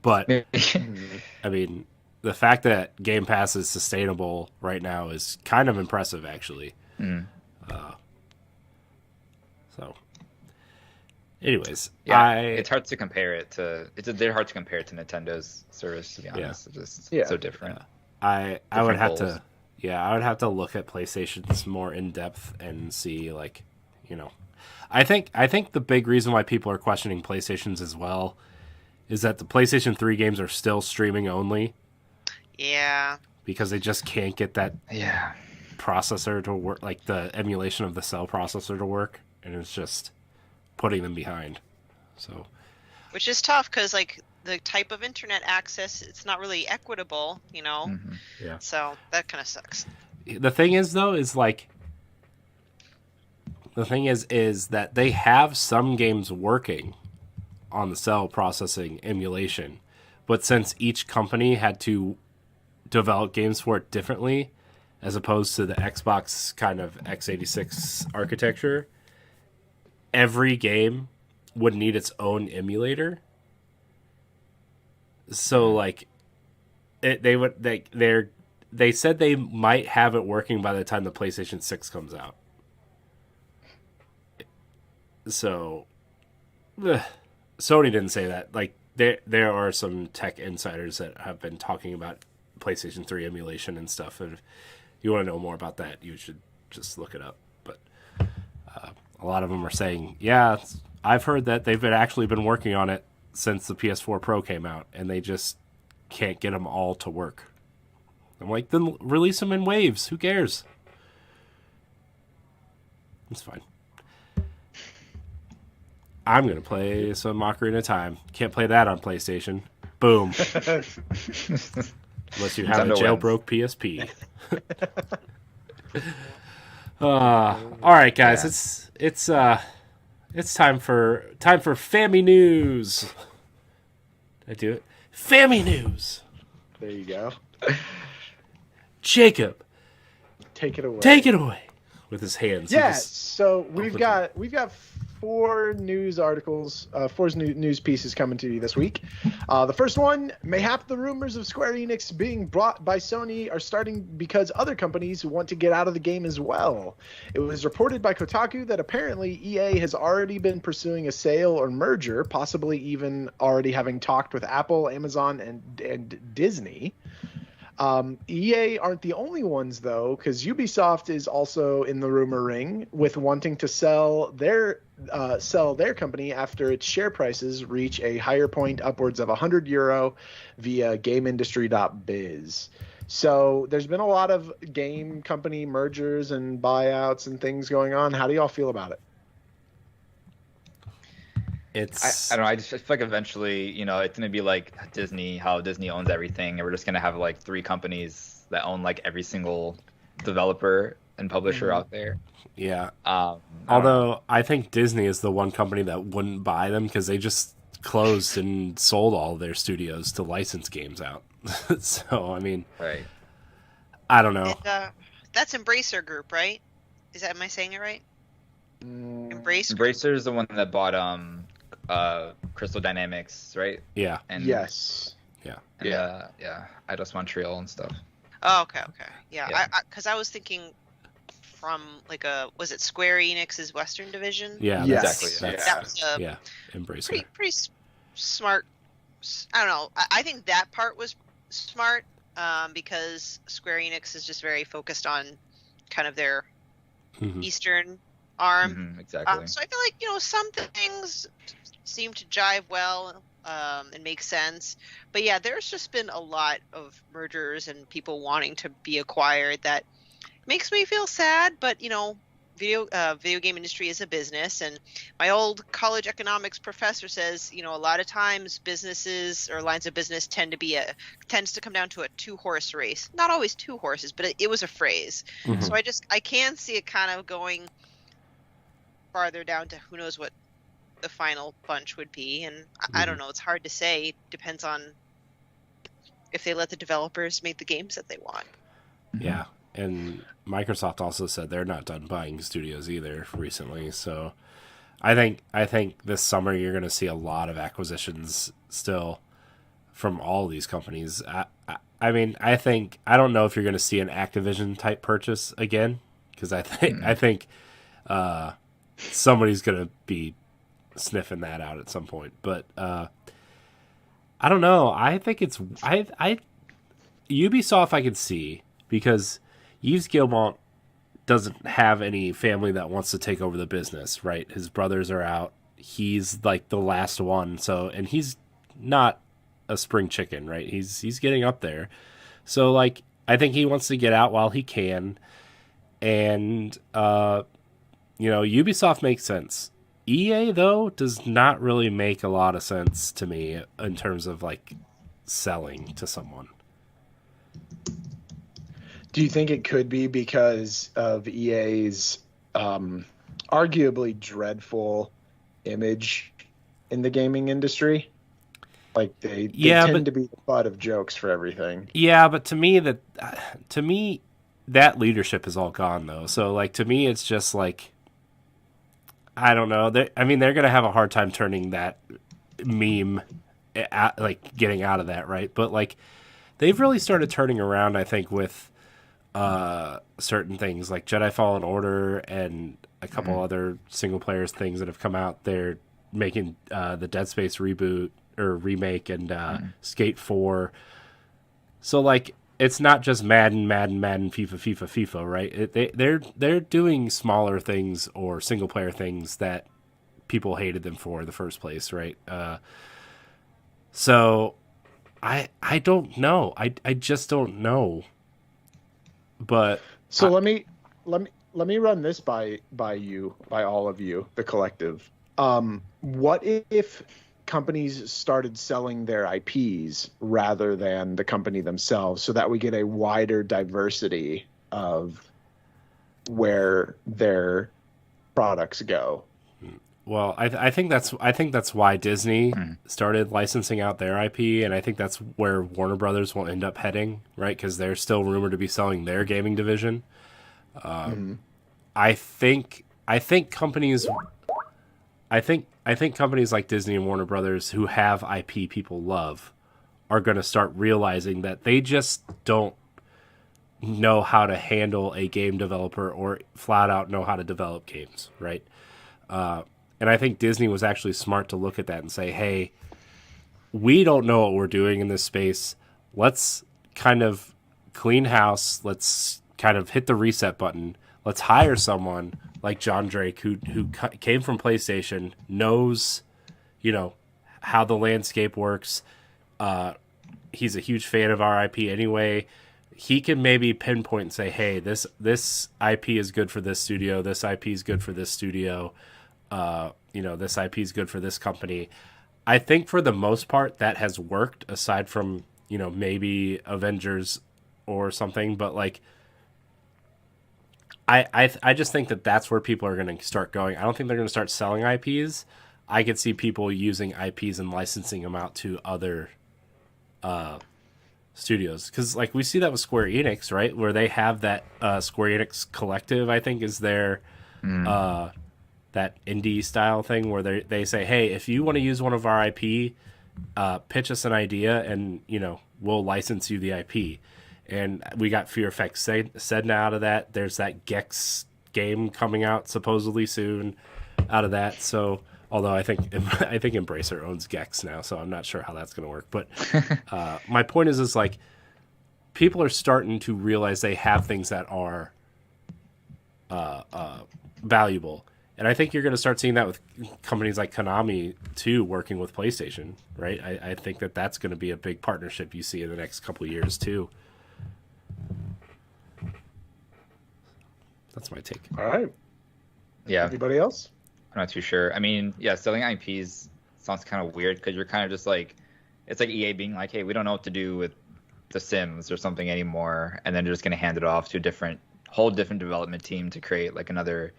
but, I mean, the fact that Game Pass is sustainable right now is kind of impressive, actually. So... Anyways, it's hard to compare it to. They're hard to compare it to Nintendo's service. To be honest, it's just so different. I would have to. Yeah, I would have to look at PlayStation's more in depth and see, like, I think the big reason why people are questioning PlayStation's as well is that the PlayStation 3 games are still streaming only. Yeah. Because they just can't get that processor to work, like the emulation of the cell processor to work, and it's just putting them behind. So, which is tough because like the type of internet access, it's not really equitable, Yeah. So that kind of sucks. The thing is, though, is like The thing is that they have some games working on the cell processing emulation, but since each company had to develop games for it differently, as opposed to the Xbox kind of x86 architecture, every game would need its own emulator. So like, they said they might have it working by the time the PlayStation 6 comes out. So, Sony didn't say that. Like, there are some tech insiders that have been talking about PlayStation 3 emulation and stuff. And if you want to know more about that, you should just look it up. But a lot of them are saying, yeah, I've heard that they've actually been working on it since the PS4 Pro came out, and they just can't get them all to work. I'm like, then release them in waves. Who cares? It's fine. I'm going to play some Ocarina of Time. Can't play that on PlayStation. Boom. Unless you have a jailbroke PSP. All right, guys. Yeah. It's time for Fammy News. Did I do it? Fammy News. There you go. Jacob, take it away. Take it away with his hands. Yeah. So we've got 4 news articles, 4 news pieces coming to you this week. The first one, mayhap the rumors of Square Enix being bought by Sony are starting because other companies want to get out of the game as well. It was reported by Kotaku that apparently EA has already been pursuing a sale or merger, possibly even already having talked with Apple, Amazon, and Disney. EA aren't the only ones, though, because Ubisoft is also in the rumor ring with wanting to sell their company after its share prices reach a higher point upwards of €100 via GameIndustry.biz. So there's been a lot of game company mergers and buyouts and things going on. How do y'all feel about it? I don't know. I feel like eventually, it's going to be like Disney, how Disney owns everything, and we're just going to have like 3 companies that own like every single developer and publisher out there. Yeah. I think Disney is the one company that wouldn't buy them because they just closed and sold all their studios to license games out. So, I mean, right. I don't know. That's Embracer Group, right? Am I saying it right? Embracer is the one that bought Crystal Dynamics, right? Yeah. And, yes. Yeah. Yeah. Eidos Montreal and stuff. Oh, okay. Yeah. Because I was thinking from was it Square Enix's Western division? Yeah. Yes. Exactly. That was Embracer. Pretty smart. I don't know. I think that part was smart because Square Enix is just very focused on kind of their Eastern arm. Exactly. So I feel like, some things seem to jive well and make sense. But yeah, there's just been a lot of mergers and people wanting to be acquired that makes me feel sad. But, video game industry is a business. And my old college economics professor says, a lot of times businesses or lines of business tends to come down to a 2-horse race. Not always 2 horses, but it was a phrase. Mm-hmm. So I can see it kind of going farther down to who knows what the final bunch would be, and I don't know, it's hard to say. Depends on if they let the developers make the games that they want. Yeah, and Microsoft also said they're not done buying studios either recently, so I think this summer you're going to see a lot of acquisitions still from all these companies. I don't know if you're going to see an Activision type purchase again, because I think somebody's going to be sniffing that out at some point. But I don't know. I think Ubisoft I can see, because Yves Guillemot doesn't have any family that wants to take over the business, right? His brothers are out. He's like the last one. So, and he's not a spring chicken, right? He's getting up there. So like, I think he wants to get out while he can. And, Ubisoft makes sense. EA, though, does not really make a lot of sense to me in terms of, like, selling to someone. Do you think it could be because of EA's arguably dreadful image in the gaming industry. Like they tend to be the butt of jokes for everything. Yeah, but to me that leadership is all gone though. So like to me it's just like, I don't know. They're going to have a hard time turning that meme, like getting out of that, right? But like they've really started turning around, I think, with certain things like Jedi Fallen Order and a couple other single player things that have come out. They're making the Dead Space reboot or remake and Skate 4. So like it's not just Madden, FIFA, right? They're doing smaller things or single player things that people hated them for in the first place, right? So I don't know. I just don't know. But so let me run this by all of you, the collective. What if companies started selling their IPs rather than the company themselves, so that we get a wider diversity of where their products go? Well, I think that's why Disney started licensing out their IP, and I think that's where Warner Brothers will end up heading, right? Because they're still rumored to be selling their gaming division. I think companies like Disney and Warner Brothers who have IP people love are going to start realizing that they just don't know how to handle a game developer or flat out know how to develop games, right? And I think Disney was actually smart to look at that and say, hey, we don't know what we're doing in this space. Let's kind of clean house. Let's kind of hit the reset button. Let's hire someone like John Drake, who came from PlayStation, knows, how the landscape works. He's a huge fan of our IP anyway. He can maybe pinpoint and say, hey, this IP is good for this studio. This IP is good for this studio. This IP is good for this company. I think for the most part that has worked, aside from, maybe Avengers or something. But like, I just think that that's where people are going to start going. I don't think they're going to start selling IPs. I could see people using IPs and licensing them out to other studios. Because like we see that with Square Enix, right? Where they have that Square Enix Collective, I think, is their that indie style thing where they say, hey, if you want to use one of our IP, pitch us an idea and, we'll license you the IP. And we got Fear Effect Sedna out of that. There's that Gex game coming out supposedly soon out of that. So, although I think Embracer owns Gex now, so I'm not sure how that's going to work. But my point is like people are starting to realize they have things that are valuable. And I think you're going to start seeing that with companies like Konami, too, working with PlayStation, right? I think that that's going to be a big partnership you see in the next couple of years, too. That's my take. All right. Yeah. Anybody else? I'm not too sure. I mean, yeah, selling IPs sounds kind of weird because you're kind of just like, it's like EA being like, hey, we don't know what to do with The Sims or something anymore. And then they're just going to hand it off to a whole different development team to create like another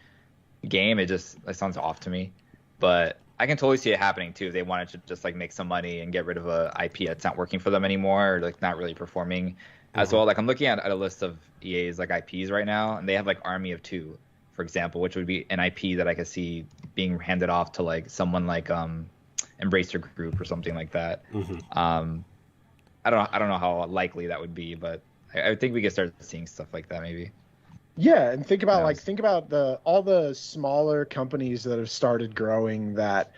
game. It sounds off to me. But I can totally see it happening too. If they wanted to just like make some money and get rid of a IP that's not working for them anymore, or like not really performing as well. Like I'm looking at a list of EA's like IPs right now, and they have like Army of Two, for example, which would be an IP that I could see being handed off to like someone like Embracer Group or something like that. I don't know how likely that would be, but I think we could start seeing stuff like that maybe. Yeah, and think about all the smaller companies that have started growing that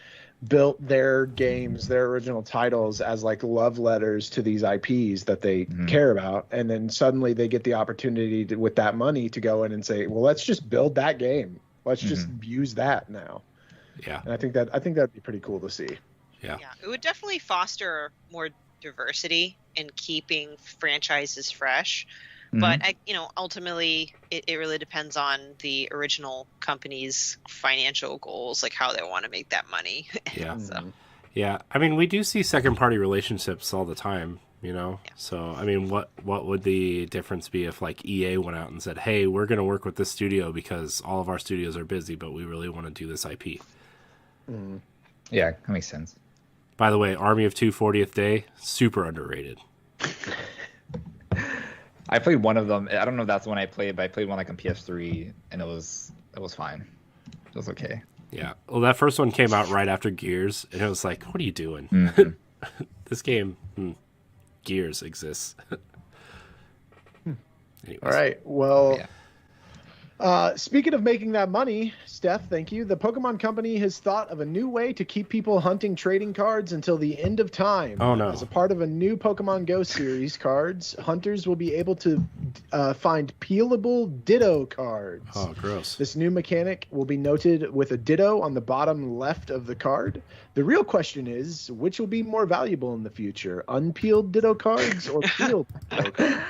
built their games, their original titles as like love letters to these IPs that they care about, and then suddenly they get the opportunity to, with that money, to go in and say, well, let's just build that game. Let's just use that now. Yeah. And I think that'd be pretty cool to see. Yeah. It would definitely foster more diversity in keeping franchises fresh. But ultimately, it really depends on the original company's financial goals, like how they want to make that money. Yeah. So. Yeah. I mean, we do see second-party relationships all the time, you know? Yeah. So, I mean, what would the difference be if, like, EA went out and said, hey, we're going to work with this studio because all of our studios are busy, but we really want to do this IP? Yeah, that makes sense. By the way, Army of Two 40th Day, super underrated. I played one of them. I don't know if that's the one I played, but I played one like on PS3, and it was fine. It was okay. Yeah. Well, that first one came out right after Gears, and it was like, what are you doing? Mm-hmm. This game, Gears exists. Anyways. All right. Well, Yeah. Speaking of making that money, Steph, thank you. The Pokemon Company has thought of a new way to keep people hunting trading cards until the end of time. Oh, no. As a part of a new Pokemon Go series cards, hunters will be able to find peelable Ditto cards. Oh, gross. This new mechanic will be noted with a Ditto on the bottom left of the card. The real question is, which will be more valuable in the future, unpeeled Ditto cards or peeled Ditto cards?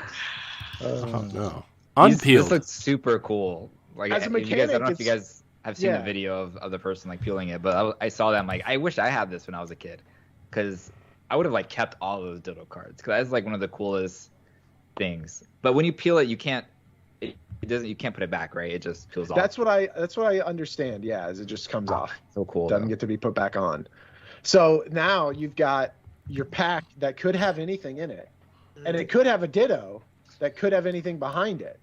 Oh, no. This Unpeeled. looks super cool. Like, As a you guys, I mechanic, don't know if you it's- guys have seen yeah. the video of the person like peeling it, but I saw that. I'm like, I wish I had this when I was a kid, because I would have like kept all those Ditto cards, because that's like one of the coolest things. But when you peel it, you can't. It doesn't. You can't put it back, right? It just peels off. That's what I understand. Yeah, as it just comes off. So cool. Doesn't though. get to be put back on. So now you've got your pack that could have anything in it, and it could have a Ditto that could have anything behind it,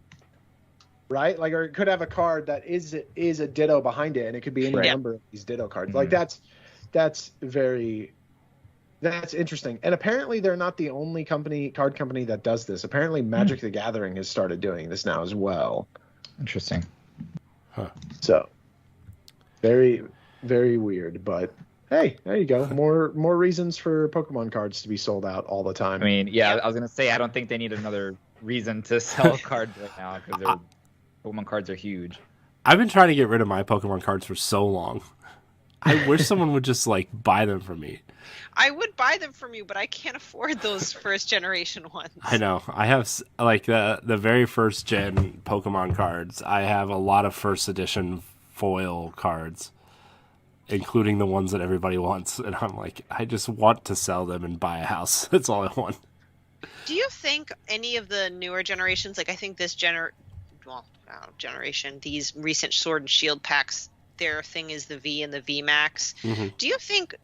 right? Like, or it could have a card that is a Ditto behind it, and it could be any Right. number of these Ditto cards. Mhm. Like that's interesting. And apparently they're not the only card company that does this. Apparently Magic the Gathering has started doing this now as well. Interesting. So very, very weird, but hey, there you go. More reasons for Pokemon cards to be sold out all the time. I mean, yeah, I was gonna say I don't think they need another reason to sell cards right now, because their Pokemon cards are huge. I've been trying to get rid of my Pokemon cards for so long. I wish someone would just, like, buy them for me. I would buy them from you, but I can't afford those first generation ones. I know. I have, like, the very first gen Pokemon cards. I have a lot of first edition foil cards, including the ones that everybody wants. And I'm like, I just want to sell them and buy a house. That's all I want. Do you think any of the newer generations, like I think this generation, these recent Sword and Shield packs, their thing is the V and the V Max. Mm-hmm. Do you think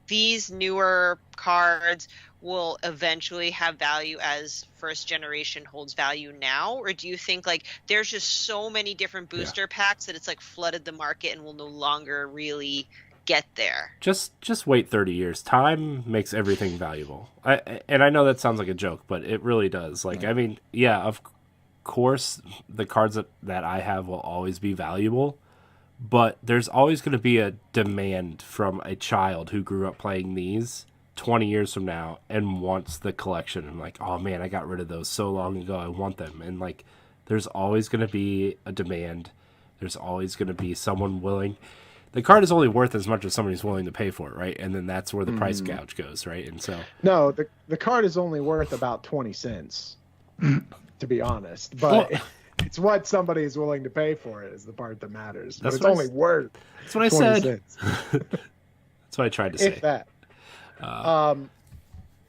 these newer cards will eventually have value as first generation holds value now? Or do you think like there's just so many different booster packs that it's like flooded the market and will no longer really get there? Just wait 30 years. Time makes everything valuable. I know that sounds like a joke, but it really does. Like, I mean, yeah, of course, the cards that I have will always be valuable, but there's always going to be a demand from a child who grew up playing these 20 years from now and wants the collection. And like, oh man, I got rid of those so long ago. I want them. And like, there's always going to be a demand. There's always going to be someone willing. The card is only worth as much as somebody's willing to pay for it, right? And then that's where the price gouge goes, right? And so No, the card is only worth about 20 cents, to be honest. But it's what somebody is willing to pay for it is the part that matters. But That's it's what I only s- worth that's what I 20 said. cents, That's what I tried to say. if that.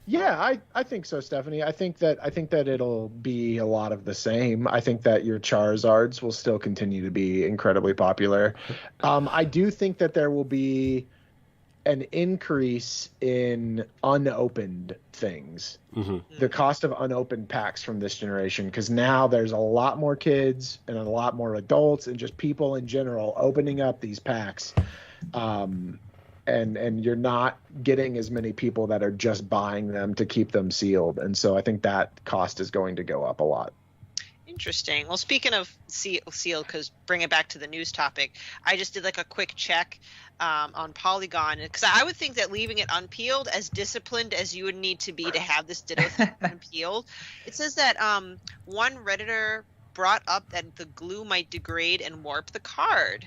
Yeah, I think so, Stephanie. I think that it'll be a lot of the same. I think that your Charizards will still continue to be incredibly popular. I do think that there will be an increase in unopened things. Mm-hmm. The cost of unopened packs from this generation, because now there's a lot more kids and a lot more adults and just people in general opening up these packs. And you're not getting as many people that are just buying them to keep them sealed. And so I think that cost is going to go up a lot. Interesting. Well, speaking of sealed, because bring it back to the news topic, I just did like a quick check on Polygon, because I would think that leaving it unpeeled, as disciplined as you would need to be to have this Ditto thing unpeeled, it says that one Redditor brought up that the glue might degrade and warp the card.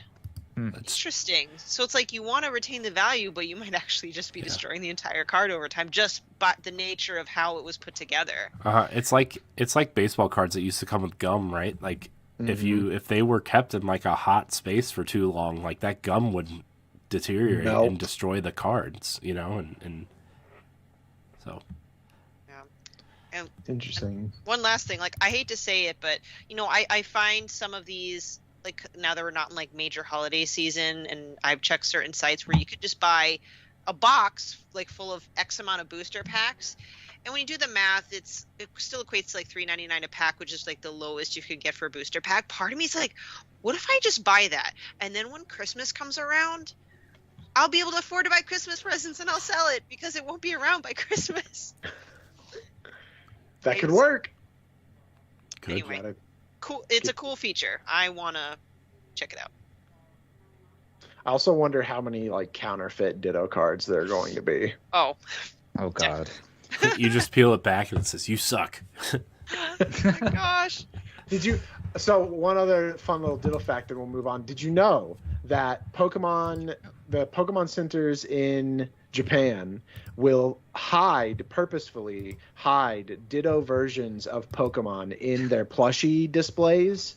Interesting. So it's like you want to retain the value, but you might actually just be destroying the entire card over time, just by the nature of how it was put together. It's like baseball cards that used to come with gum, right? Like if they were kept in like a hot space for too long, like that gum would deteriorate and destroy the cards, you know, and so. Yeah. And Interesting. one last thing, like I hate to say it, but I find some of these, like now that we're not in like major holiday season, and I've checked certain sites where you could just buy a box like full of X amount of booster packs. And when you do the math, it still equates to like $3.99 a pack, which is like the lowest you could get for a booster pack. Part of me is like, what if I just buy that? And then when Christmas comes around, I'll be able to afford to buy Christmas presents and I'll sell it because it won't be around by Christmas. That could work. Good. Anyway, cool. It's a cool feature. I want to check it out. I also wonder how many like counterfeit Ditto cards there are going to be. Oh God. You just peel it back and it says, "You suck." Oh my gosh. So one other fun little Ditto fact, and we'll move on. Did you know that the Pokemon centers in Japan will purposefully hide Ditto versions of Pokemon in their plushie displays?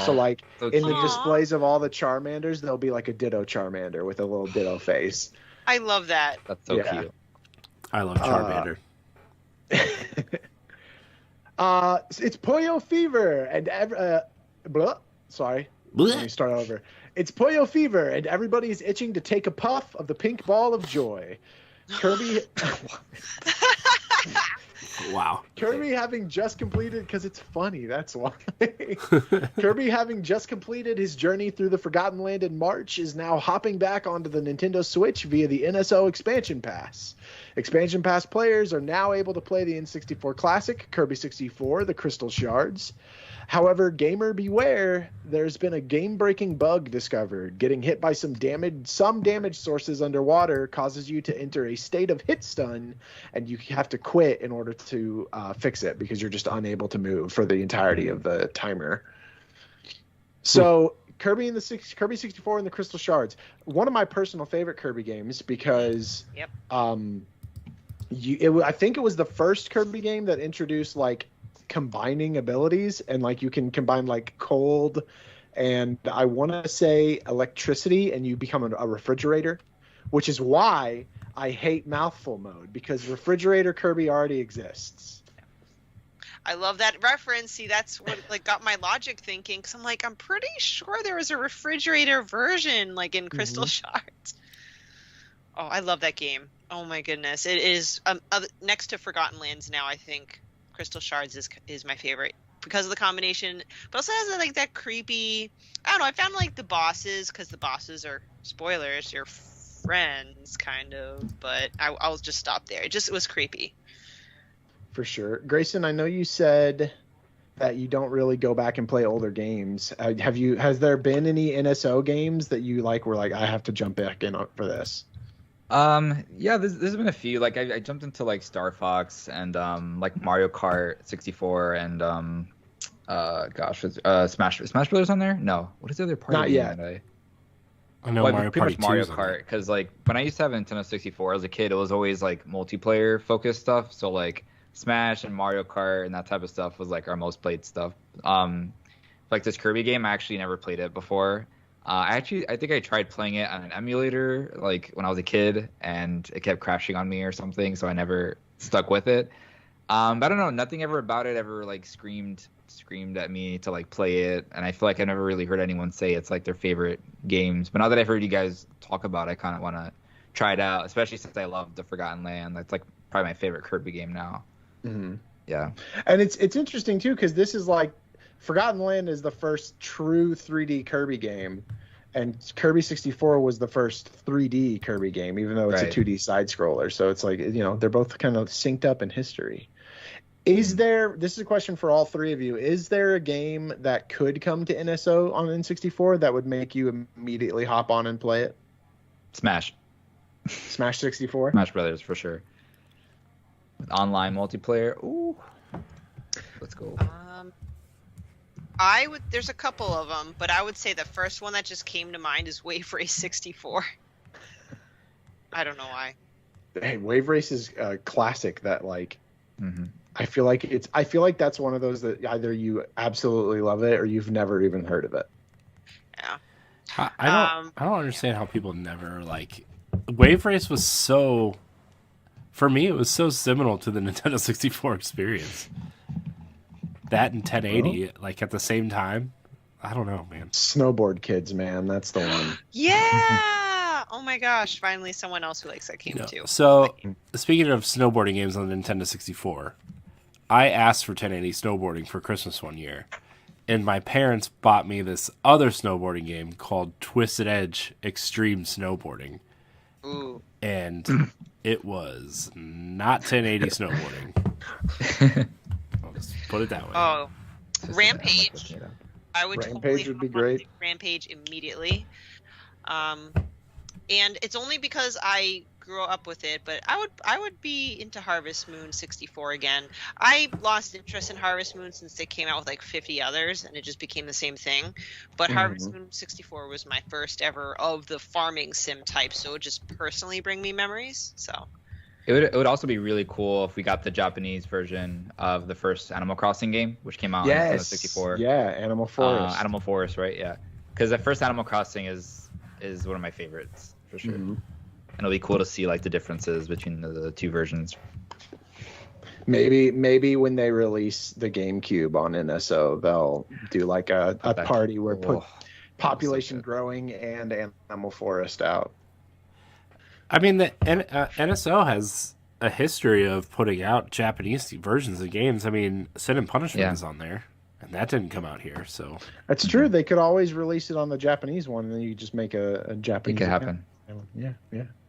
So like So in the cute. displays of all the Charmanders, there'll be like a Ditto Charmander with a little Ditto face. I love that. That's so Yeah. cute. I love Charmander. It's Puyo Fever and sorry. Let me start over. It's Puyo Fever and everybody's itching to take a puff of the pink ball of joy. Kirby Wow. Kirby having just completed, because it's funny, that's why. Kirby having just completed his journey through the Forgotten Land in March is now hopping back onto the Nintendo Switch via the NSO Expansion Pass. Expansion Pass players are now able to play the N64 Classic, Kirby 64, the Crystal Shards. However, gamer beware, there's been a game-breaking bug discovered. Getting hit by some damage sources underwater causes you to enter a state of hit stun, and you have to quit in order to fix it because you're just unable to move for the entirety of the timer. So Kirby 64 and the Crystal Shards, one of my personal favorite Kirby games because I think it was the first Kirby game that introduced like combining abilities, and like you can combine like cold and I want to say electricity, and you become a refrigerator, which is why I hate mouthful mode, because refrigerator Kirby already exists. I love that reference. See, that's what like got my logic thinking, because I'm like, I'm pretty sure there was a refrigerator version like in Crystal Shards. Oh, I love that game. Oh my goodness. It is next to Forgotten Lands now, I think Crystal Shards is my favorite because of the combination, but also has like that creepy, I don't know, I found like the bosses, because the bosses are, spoilers, your friends kind of, but I'll just stop there. It was creepy. For sure. Greysun, I know you said that you don't really go back and play older games. Has there been any NSO games that you were like, I have to jump back in for this? Yeah, there's been a few. Like I jumped into like Star Fox and like Mario Kart 64 and Smash Brothers on there? No. What is the other part? Not yet. I know Well, Mario pretty much Party Mario 2's on Kart, there. because like when I used to have a Nintendo 64 as a kid, it was always like multiplayer focused stuff. So like Smash and Mario Kart and that type of stuff was like our most played stuff. Like this Kirby game, I actually never played it before. I think I tried playing it on an emulator like when I was a kid, and it kept crashing on me or something, so I never stuck with it. But I don't know, nothing ever about it ever like screamed at me to like play it, and I feel like I never really heard anyone say it's like their favorite games. But now that I've heard you guys talk about it, I kind of want to try it out, especially since I love the Forgotten Land. That's like probably my favorite Kirby game now. Mm-hmm. Yeah. And it's interesting too, because this is like Forgotten Land is the first true 3D Kirby game, and Kirby 64 was the first 3D Kirby game, even though it's a 2D side scroller. So it's like, they're both kind of synced up in history. This is a question for all three of you. Is there a game that could come to NSO on N64 that would make you immediately hop on and play it? Smash 64? Smash Brothers for sure. With online multiplayer. Ooh. Let's go. There's a couple of them, but I would say the first one that just came to mind is Wave Race 64. I don't know why. Hey, Wave Race is a classic that like, Mm-hmm. I feel like that's one of those that either you absolutely love it or you've never even heard of it. Yeah. I don't understand how people never like. Wave Race was so For me, it was so seminal to the Nintendo 64 experience. That and 1080, like at the same time. I don't know, man. Snowboard Kids, man, that's the one. Yeah. Oh my gosh! Finally, someone else who likes that game too. So, speaking of snowboarding games on the Nintendo 64, I asked for 1080 snowboarding for Christmas one year, and my parents bought me this other snowboarding game called Twisted Edge Extreme Snowboarding. Ooh. And it was not 1080 snowboarding. I'll just put it that way. Oh, Rampage. I would Rampage would be great. Rampage immediately. And it's only because I grew up with it, but I would be into Harvest Moon 64 again. I lost interest in Harvest Moon since they came out with like 50 others, and it just became the same thing. But Harvest Moon 64 was my first ever of the farming sim type, so it just personally bring me memories. So it would also be really cool if we got the Japanese version of the first Animal Crossing game, which came out in 64. Yeah, Animal Forest. Animal Forest, right? Yeah, because the first Animal Crossing is one of my favorites for sure. And it'll be cool to see like the differences between the two versions. Maybe when they release the GameCube on NSO, they'll do like a party where put population growing and Animal Forest out. I mean, the NSO has a history of putting out Japanese versions of games. I mean, Sin and Punishment is on there, and that didn't come out here. So that's true. They could always release it on the Japanese one, and then you just make a Japanese. It could happen. Yeah,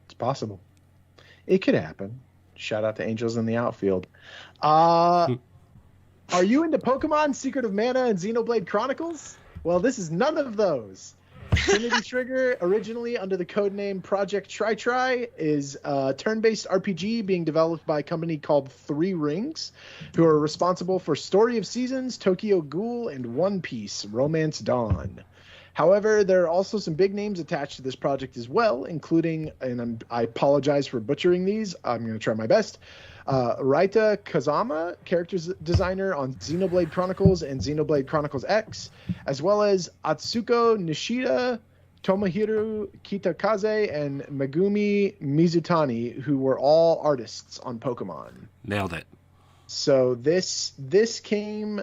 it's possible. It could happen. Shout out to Angels in the Outfield. Are you into Pokemon Secret of Mana and Xenoblade Chronicles? Well, this is none of those. Trinity Trigger, originally under the codename Project Tri, is a turn-based RPG being developed by a company called Three Rings, who are responsible for Story of Seasons, Tokyo Ghoul, and One Piece Romance Dawn. However, there are also some big names attached to this project as well, including, and I apologize for butchering these, I'm going to try my best, Raita Kazama, character designer on Xenoblade Chronicles and Xenoblade Chronicles X, as well as Atsuko Nishida, Tomohiro Kitakaze, and Megumi Mizutani, who were all artists on Pokemon. Nailed it. So this came,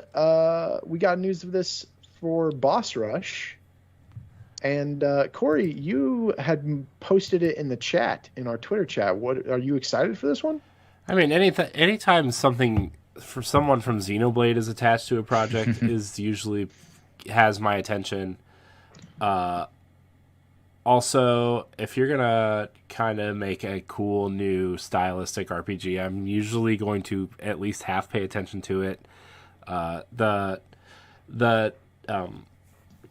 we got news of this for Boss Rush. And Corey, you had posted it in the chat, in our Twitter chat. What are you excited for this one? I mean, anytime something for someone from Xenoblade is attached to a project is usually has my attention. Also, if you're gonna kind of make a cool new stylistic RPG, I'm usually going to at least half pay attention to it. The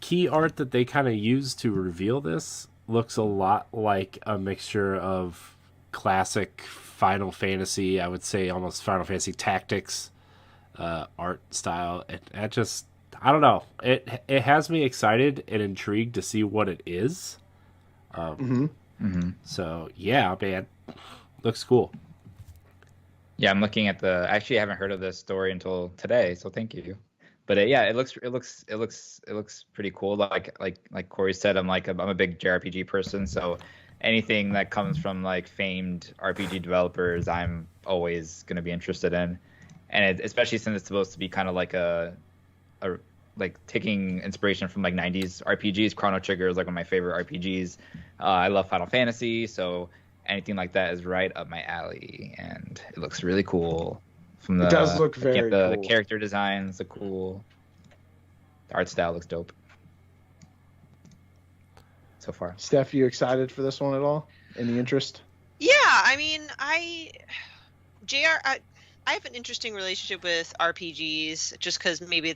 key art that they kind of use to reveal this looks a lot like a mixture of classic Final Fantasy, I would say almost Final Fantasy Tactics art style. It just, I don't know. It has me excited and intrigued to see what it is. So yeah, man, looks cool. Yeah, I'm looking at actually I haven't heard of this story until today, so thank you. But it looks pretty cool. Like Corey said, I'm a big JRPG person, so anything that comes from like famed RPG developers, I'm always going to be interested in, and especially since it's supposed to be kind of like a like taking inspiration from like 90s RPGs. Chrono Trigger is like one of my favorite RPGs. I love Final Fantasy, so anything like that is right up my alley, and it looks really cool. It does look very cool. The character designs look cool. The art style looks dope. So far. Steph, you excited for this one at all? Any interest? Yeah, I mean, I have an interesting relationship with RPGs just because maybe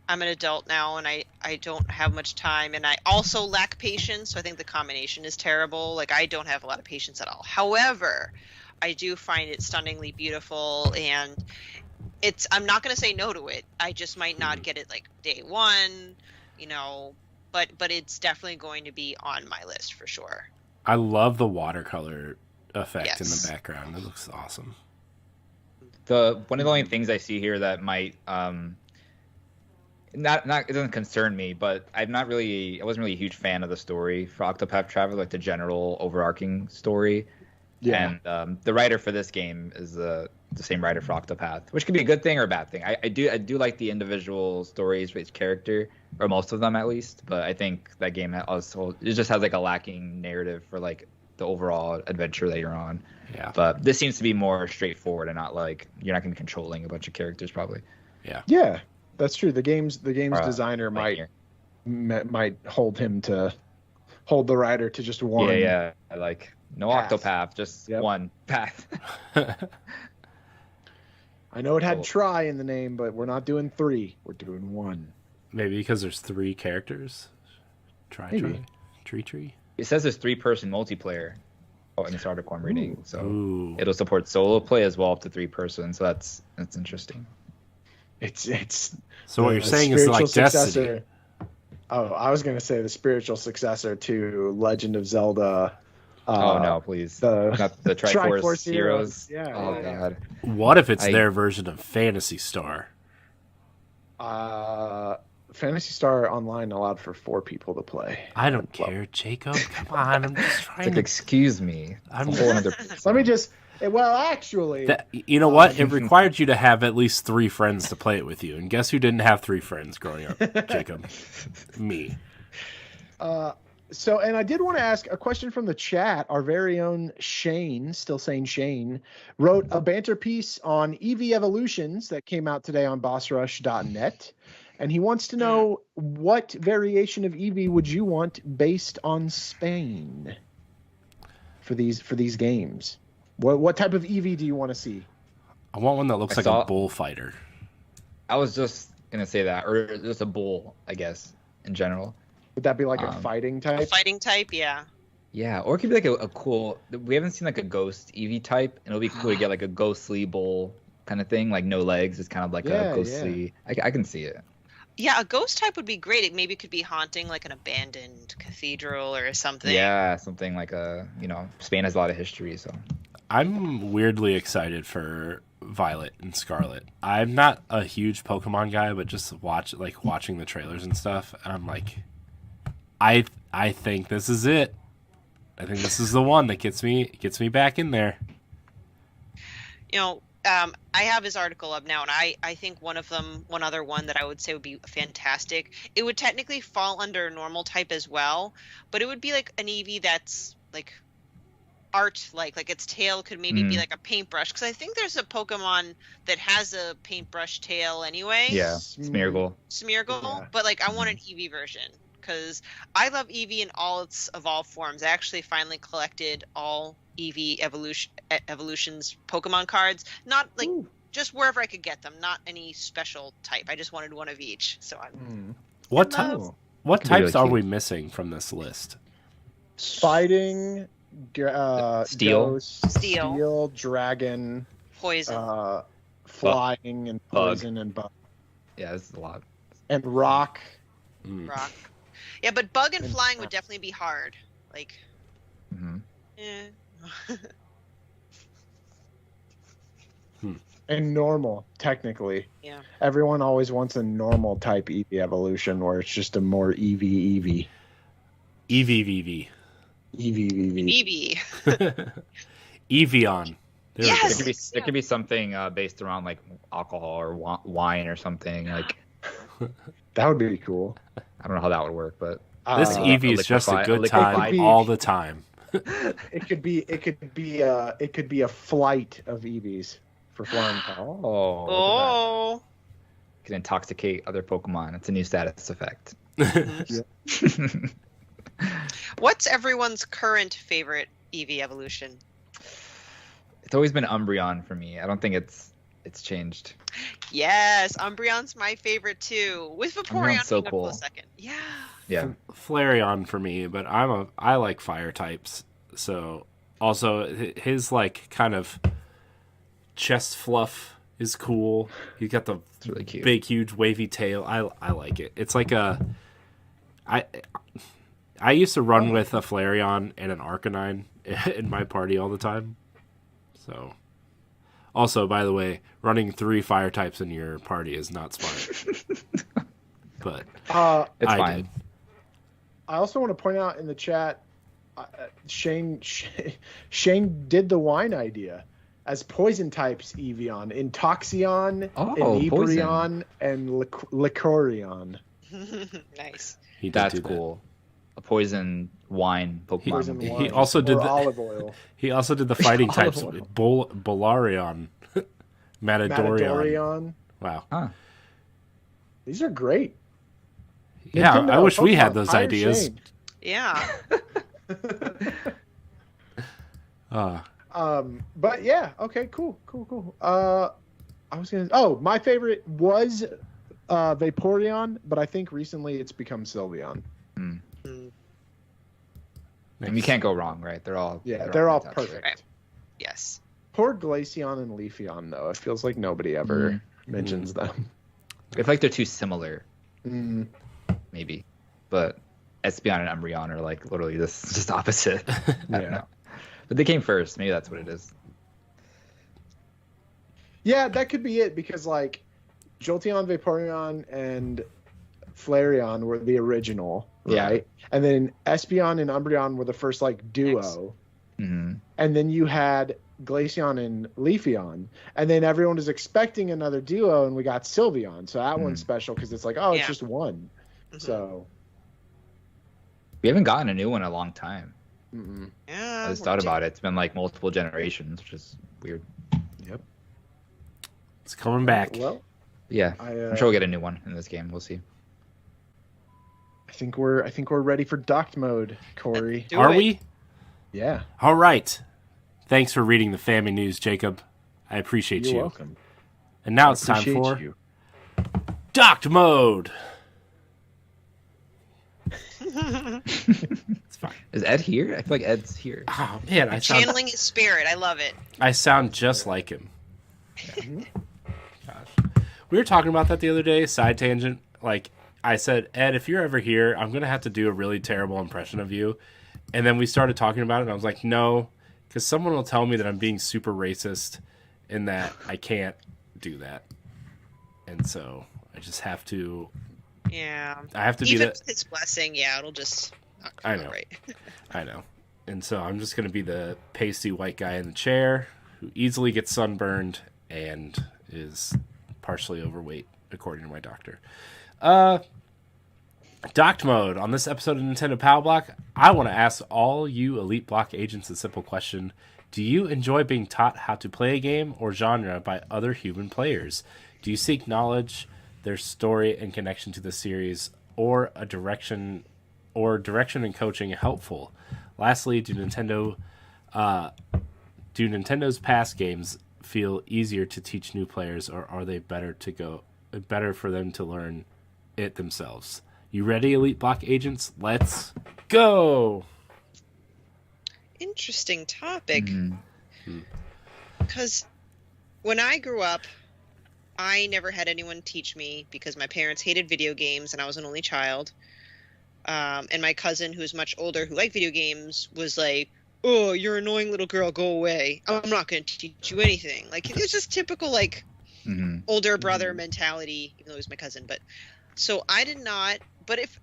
I'm an adult now and I don't have much time, and I also lack patience, so I think the combination is terrible. Like, I don't have a lot of patience at all. However, I do find it stunningly beautiful, and I'm not going to say no to it. I just might not get it like day one, but it's definitely going to be on my list for sure. I love the watercolor effect in the background. It looks awesome. One of the only things I see here that might not it doesn't concern me, but I wasn't really a huge fan of the story for Octopath Traveler, like the general overarching story. Yeah. And the writer for this game is the same writer for Octopath, which could be a good thing or a bad thing. I do like the individual stories for each character, or most of them at least. But I think that game also it just has like a lacking narrative for like the overall adventure that you're on. Yeah. But this seems to be more straightforward and not like you're not going to be controlling a bunch of characters probably. Yeah. Yeah, that's true. The game's designer Like might hold the writer to just one. Yeah. Like no path. Octopath, just one path. I know it had Cool. try in the name, but we're not doing 3. We're doing 1. Maybe because there's 3 characters. Maybe. Tree. It says there's 3-person multiplayer. Oh, in this article I'm reading, so Ooh. it'll support solo play as well up to 3-person. So that's interesting. It's So what the you're saying is like spiritual Destiny. successor. Oh, I was going to say the spiritual successor to Legend of Zelda. Oh no, please! the Not the Triforce Heroes. Yeah. Oh yeah. god. What if it's their version of Phantasy Star? Phantasy Star Online allowed for 4 people to play. I don't care, Jacob. Come on, I'm just It's trying like, to. excuse me. I'm- It's a whole other. Let me just. Well, actually, You know what? It required you to have at least 3 friends to play it with you. And guess who didn't have 3 friends growing up, Jacob? Me. So, and I did want to ask a question from the chat. Our very own Shane, still saying Shane, wrote a banter piece on Eevee Evolutions that came out today on bossrush.net. And he wants to know, what variation of Eevee would you want based on Spain for these games? What type of Eevee do you want to see? I want one that looks like a bullfighter. I was just gonna say that, or just a bull, I guess, in general. Would that be like a fighting type? A fighting type, yeah. Yeah, or it could be like a cool. We haven't seen like a ghost Eevee type, and it'll be cool to get like a ghostly bull kind of thing, like no legs. It's kind of like a ghostly. Yeah. I can see it. Yeah, a ghost type would be great. It could be haunting like an abandoned cathedral or something. Yeah, something like Spain has a lot of history, so. I'm weirdly excited for Violet and Scarlet. I'm not a huge Pokemon guy, but just watching the trailers and stuff, I'm like, I think this is it. I think this is the one that gets me back in there. I have his article up now, and I think one other one that I would say would be fantastic. It would technically fall under normal type as well, but it would be like an Eevee that's like art like its tail could maybe be like a paintbrush, because I think there's a Pokemon that has a paintbrush tail anyway. Yeah, Smeargle. Yeah. But like I want an Eevee version, because I love Eevee in all its evolved forms. I actually finally collected all Eevee evolutions Pokemon cards, not like just wherever I could get them, not any special type. I just wanted one of each. So What love. What Could be types really are cute. we missing from this list? Fighting, Steel. ghost, Steel. dragon, poison. flying and poison and bug, Yeah, this is a lot. and rock. Rock. Yeah, but bug and flying would definitely be hard. Like, Mm-hmm. And normal, technically. Yeah. Everyone always wants a normal type Eevee evolution where it's just a more Eevee. EVVV. Eevee. Evian. There we go. Yes! There could be something based around like alcohol or wine or something. Like That would be cool. I don't know how that would work, but This Uh, Eevee is just a good time liquefied- all the time. It could be a flight of Eevees for flying. Oh. Can intoxicate other Pokemon. It's a new status effect. What's everyone's current favorite Eevee evolution? It's always been Umbreon for me. I don't think it's changed. Yes, Umbreon's my favorite too. With Vaporeon Umbreon's so being a cool. close second. Yeah. Yeah. Flareon for me, but I like fire types. So also his like kind of chest fluff is cool. He's got the It's really cute. big huge wavy tail. I like it. It's like I used to run with a Flareon and an Arcanine in my party all the time. So also, by the way, running 3 fire types in your party is not smart. But It's I fine. did. I also want to point out in the chat, Shane did the wine idea as poison types: Eevee, Intoxion, Inebrion, and Licorion. Nice. That's cool. A poison wine Pokemon. He also did the olive oil. He also did the fighting types: Bolarion, Matadorion. Wow. Huh. These are great. Yeah, Nintendo, I wish we had Pokemon, those hire ideas. Shane. Yeah. But yeah, okay, cool. My favorite was Vaporeon, but I think recently it's become Sylveon. And you can't go wrong, right? They're all fantastic. Perfect. Right. Yes. Poor Glaceon and Leafeon, though. It feels like nobody ever mentions them. I feel like they're too similar. Maybe. But Espeon and Umbreon are like literally just opposite. I don't know. But they came first. Maybe that's what it is. Yeah, that could be it, because like Jolteon, Vaporeon, and Flareon were the original, right? And then Espeon and Umbreon were the first like duo. And then you had Glaceon and Leafeon, and then everyone was expecting another duo, and we got Sylveon. So that one's special because it's like, it's just one. So we haven't gotten a new one in a long time. Yeah. I just thought about it. It's been like multiple generations, which is weird. Yep. It's coming back. Well, yeah, I'm sure we'll get a new one in this game. We'll see. I think we're ready for docked mode, Corey. Are we? Yeah. All right. Thanks for reading the family news, Jacob. I appreciate you. You're welcome. And now it's time for you. docked mode. It's fine. Is Ed here? I feel like Ed's here. Oh man, I sound channeling his spirit. I love it. I sound just like him. Gosh. We were talking about that the other day, side tangent. Like I said, Ed, if you're ever here, I'm gonna have to do a really terrible impression of you. And then we started talking about it, and I was like, no, because someone will tell me that I'm being super racist and that I can't do that. And so I just have to. Yeah. I have to Even be that. with his blessing, it'll just not I come know. out right. I know. And so I'm just going to be the pasty white guy in the chair who easily gets sunburned and is partially overweight, according to my doctor. Docked mode. On this episode of Nintendo Pow Block, I want to ask all you Elite Block agents a simple question. Do you enjoy being taught how to play a game or genre by other human players? Do you seek knowledge, their story and connection to the series, or direction and coaching helpful? Lastly, do Nintendo's past games feel easier to teach new players, or are they better for them to learn it themselves? You ready, Elite Block agents? Let's go! Interesting topic. Because when I grew up, I never had anyone teach me because my parents hated video games and I was an only child. And my cousin, who's much older, who liked video games, was like, "Oh, you're an annoying little girl, go away. I'm not going to teach you anything." Like, it was just typical, like, older brother mentality, even though he was my cousin. But so I did not. But if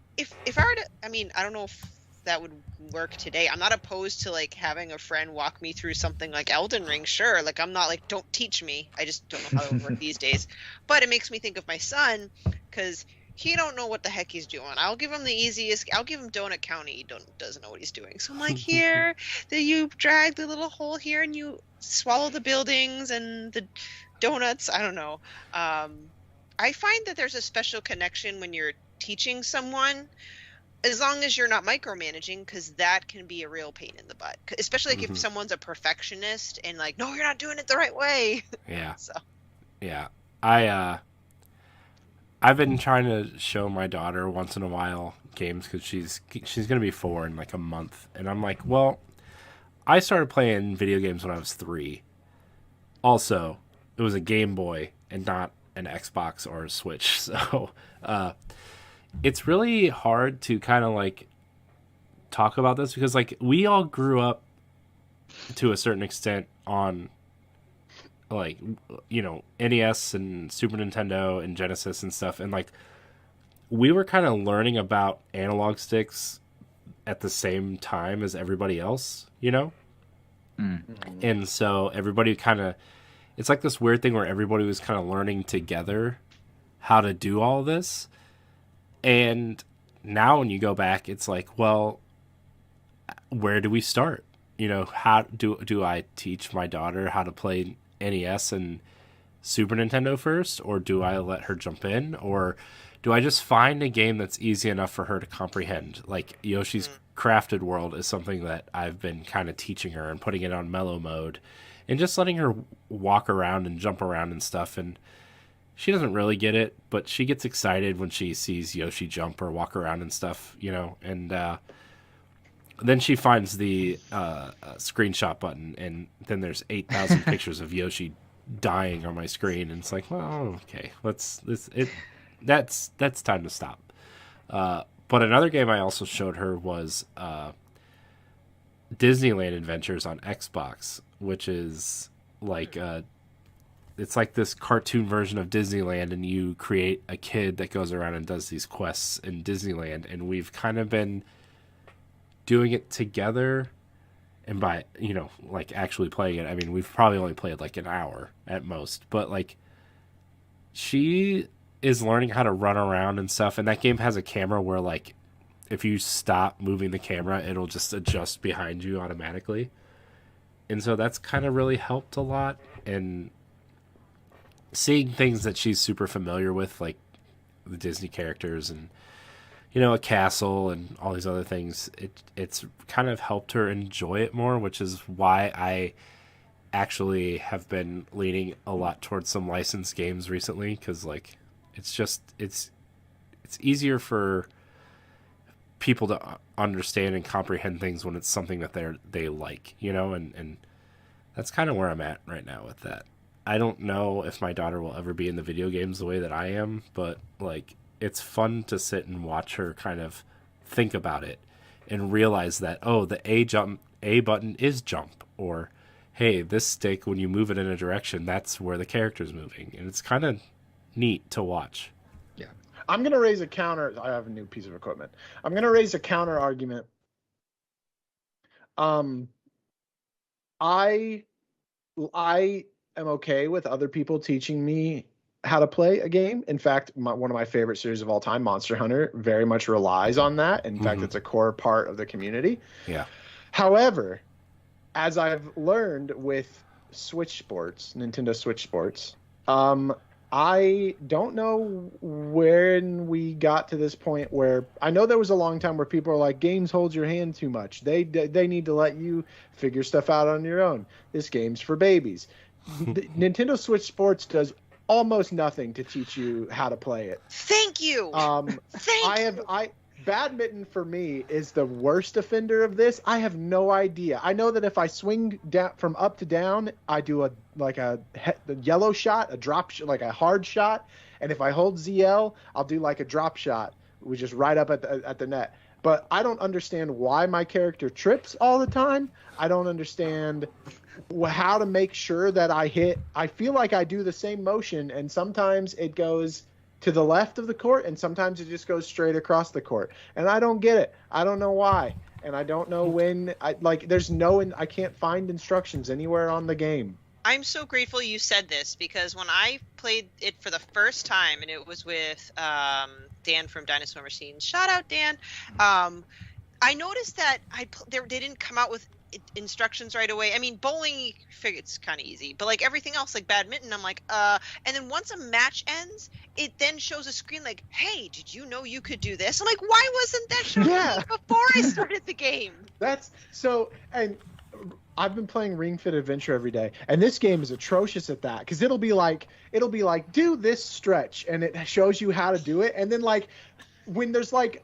I were to, I mean, I don't know if that would work today. I'm not opposed to like having a friend walk me through something like Elden Ring. Sure, like I'm not like, don't teach me. I just don't know how it would work these days. But it makes me think of my son because he don't know what the heck he's doing. I'll give him the easiest. I'll give him Donut County. He doesn't know what he's doing. So I'm like, here, that you drag the little hole here and you swallow the buildings and the donuts. I don't know. I find that there's a special connection when you're teaching someone, as long as you're not micromanaging, because that can be a real pain in the butt, especially like if someone's a perfectionist and like, no, you're not doing it the right way. Yeah. So Yeah. I've been trying to show my daughter once in a while games because she's going to be 4 in like a month. And I'm like, well, I started playing video games when I was 3. Also, it was a Game Boy and not an Xbox or a Switch. So it's really hard to kind of like talk about this because like we all grew up to a certain extent on like, you know, NES and Super Nintendo and Genesis and stuff. And like we were kind of learning about analog sticks at the same time as everybody else, you know? Mm. And so everybody kind of, it's like this weird thing where everybody was kind of learning together how to do all this. And now when you go back, it's like, well, where do we start? You know, how do I teach my daughter how to play NES and Super Nintendo first, or do I let her jump in, or do I just find a game that's easy enough for her to comprehend? Like Yoshi's Crafted World is something that I've been kind of teaching her and putting it on mellow mode and just letting her walk around and jump around and stuff. And she doesn't really get it, but she gets excited when she sees Yoshi jump or walk around and stuff, you know. And then she finds the screenshot button, and then there's 8,000 pictures of Yoshi dying on my screen, and it's like, well, okay, that's time to stop. But another game I also showed her was Disneyland Adventures on Xbox, which is like it's like this cartoon version of Disneyland, and you create a kid that goes around and does these quests in Disneyland, and we've kind of been doing it together. And by, you know, like actually playing it, I mean, we've probably only played like an hour at most, but like she is learning how to run around and stuff. And that game has a camera where like, if you stop moving the camera, it'll just adjust behind you automatically. And so that's kind of really helped a lot. And seeing things that she's super familiar with, like the Disney characters and, you know, a castle and all these other things, it's kind of helped her enjoy it more, which is why I actually have been leaning a lot towards some licensed games recently, because like it's easier for people to understand and comprehend things when it's something that they like, you know, and that's kind of where I'm at right now with that. I don't know if my daughter will ever be in the video games the way that I am, but like, it's fun to sit and watch her kind of think about it and realize that, oh, the A button is jump, or hey, this stick, when you move it in a direction, that's where the character's moving. And it's kind of neat to watch. Yeah. I'm going to raise a counter. I have a new piece of equipment. I'm going to raise a counter argument. I am okay with other people teaching me how to play a game. In fact, one of my favorite series of all time, Monster Hunter, very much relies on that. In fact, it's a core part of the community. Yeah. However, as I've learned with Switch Sports, Nintendo Switch Sports, I don't know when we got to this point where, I know there was a long time where people are like, games hold your hand too much. They need to let you figure stuff out on your own. This game's for babies. Nintendo Switch Sports does almost nothing to teach you how to play it. Thank you. Badminton for me is the worst offender of this. I have no idea. I know that if I swing down from up to down, I do a yellow shot, a drop shot, like a hard shot, and if I hold ZL, I'll do like a drop shot, which is right up at the net. But I don't understand why my character trips all the time. I don't understand how to make sure that I hit. I feel like I do the same motion, and sometimes it goes to the left of the court, and sometimes it just goes straight across the court. And I don't get it. I don't know why. And I don't know when. I can't find instructions anywhere on the game. I'm so grateful you said this, because when I played it for the first time, and it was with Dan from Dinosaur Machines, shout out Dan, I noticed that they didn't come out with instructions right away. I mean, bowling, figure it's kind of easy, but like everything else, like badminton, I'm like, and then once a match ends, it then shows a screen like, hey, did you know you could do this? I'm like, why wasn't that shown to me before I started the game? That's so, and I've been playing Ring Fit Adventure every day, and this game is atrocious at that, because it'll be like, do this stretch, and it shows you how to do it, and then like, when there's like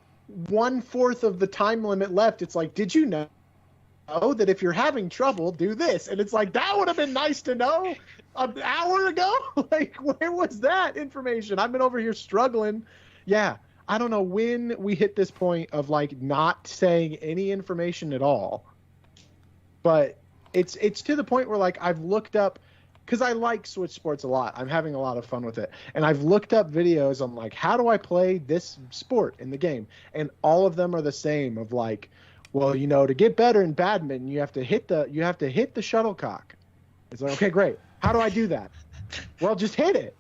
1/4 of the time limit left, it's like, did you know that if you're having trouble, do this? And it's like, that would have been nice to know an hour ago. Like, where was that information? I've been over here struggling. Yeah, I don't know when we hit this point of like not saying any information at all, but it's to the point where like I've looked up, because I like Switch Sports a lot. I'm having a lot of fun with it, and I've looked up videos on like, how do I play this sport in the game, and all of them are the same, of like, well, to get better in badminton, you have to hit the shuttlecock. It's like, okay, great. How do I do that? Well, just hit it.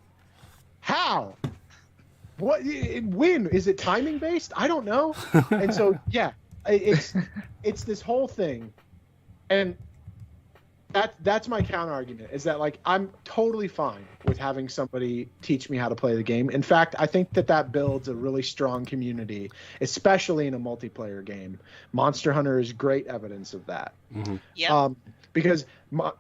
How? What? When? Is it timing based? I don't know. And so, yeah, it's this whole thing, and that's my counter argument, is that like I'm totally fine with having somebody teach me how to play the game. In fact, I think that builds a really strong community, especially in a multiplayer game. Monster Hunter is great evidence of that. Mm-hmm. Yeah. Because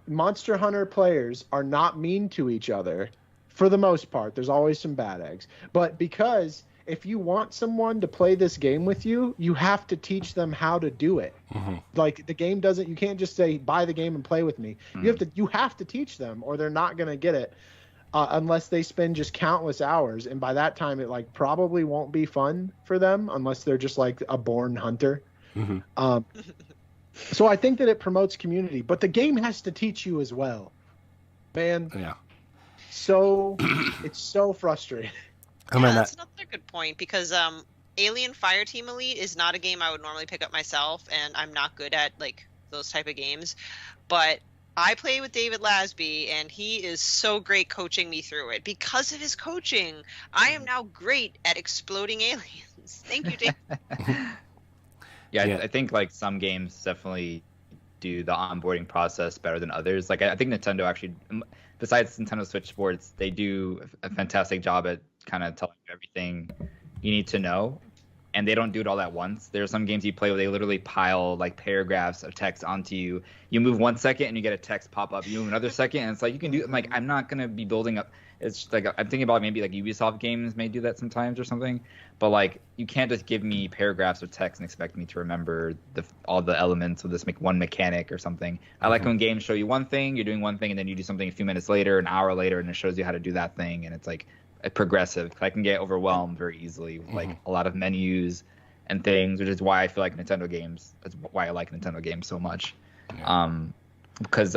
Monster Hunter players are not mean to each other for the most part. There's always some bad eggs, but because if you want someone to play this game with you, you have to teach them how to do it. Mm-hmm. Like the game doesn't, you can't just say, buy the game and play with me. Mm-hmm. You have to teach them, or they're not going to get it unless they spend just countless hours. And by that time, it like probably won't be fun for them unless they're just like a born hunter. Mm-hmm. So I think that it promotes community, but the game has to teach you as well, man. Yeah. So it's so frustrating. That's another good point, because Alien Fireteam Elite is not a game I would normally pick up myself, and I'm not good at like those type of games. But I play with David Lasby, and he is so great coaching me through it. Because of his coaching, I am now great at exploding aliens. Thank you, David. Yeah, I think like some games definitely do the onboarding process better than others. Like I think Nintendo actually, besides Nintendo Switch Sports, they do a fantastic job at kind of telling you everything you need to know, and they don't do it all at once. There are some games you play where they literally pile like paragraphs of text onto you. You move 1 second and you get a text pop up. You move another second and it's like you can do. Like I'm not gonna be building up. It's just like I'm thinking about maybe like Ubisoft games may do that sometimes or something. But like you can't just give me paragraphs of text and expect me to remember all the elements of this one mechanic or something. I like when games show you one thing, you're doing one thing, and then you do something a few minutes later, an hour later, and it shows you how to do that thing, and it's like progressive. I can get overwhelmed very easily with like a lot of menus and things, which is why I feel like Nintendo games. That's why I like Nintendo games so much. Yeah. Because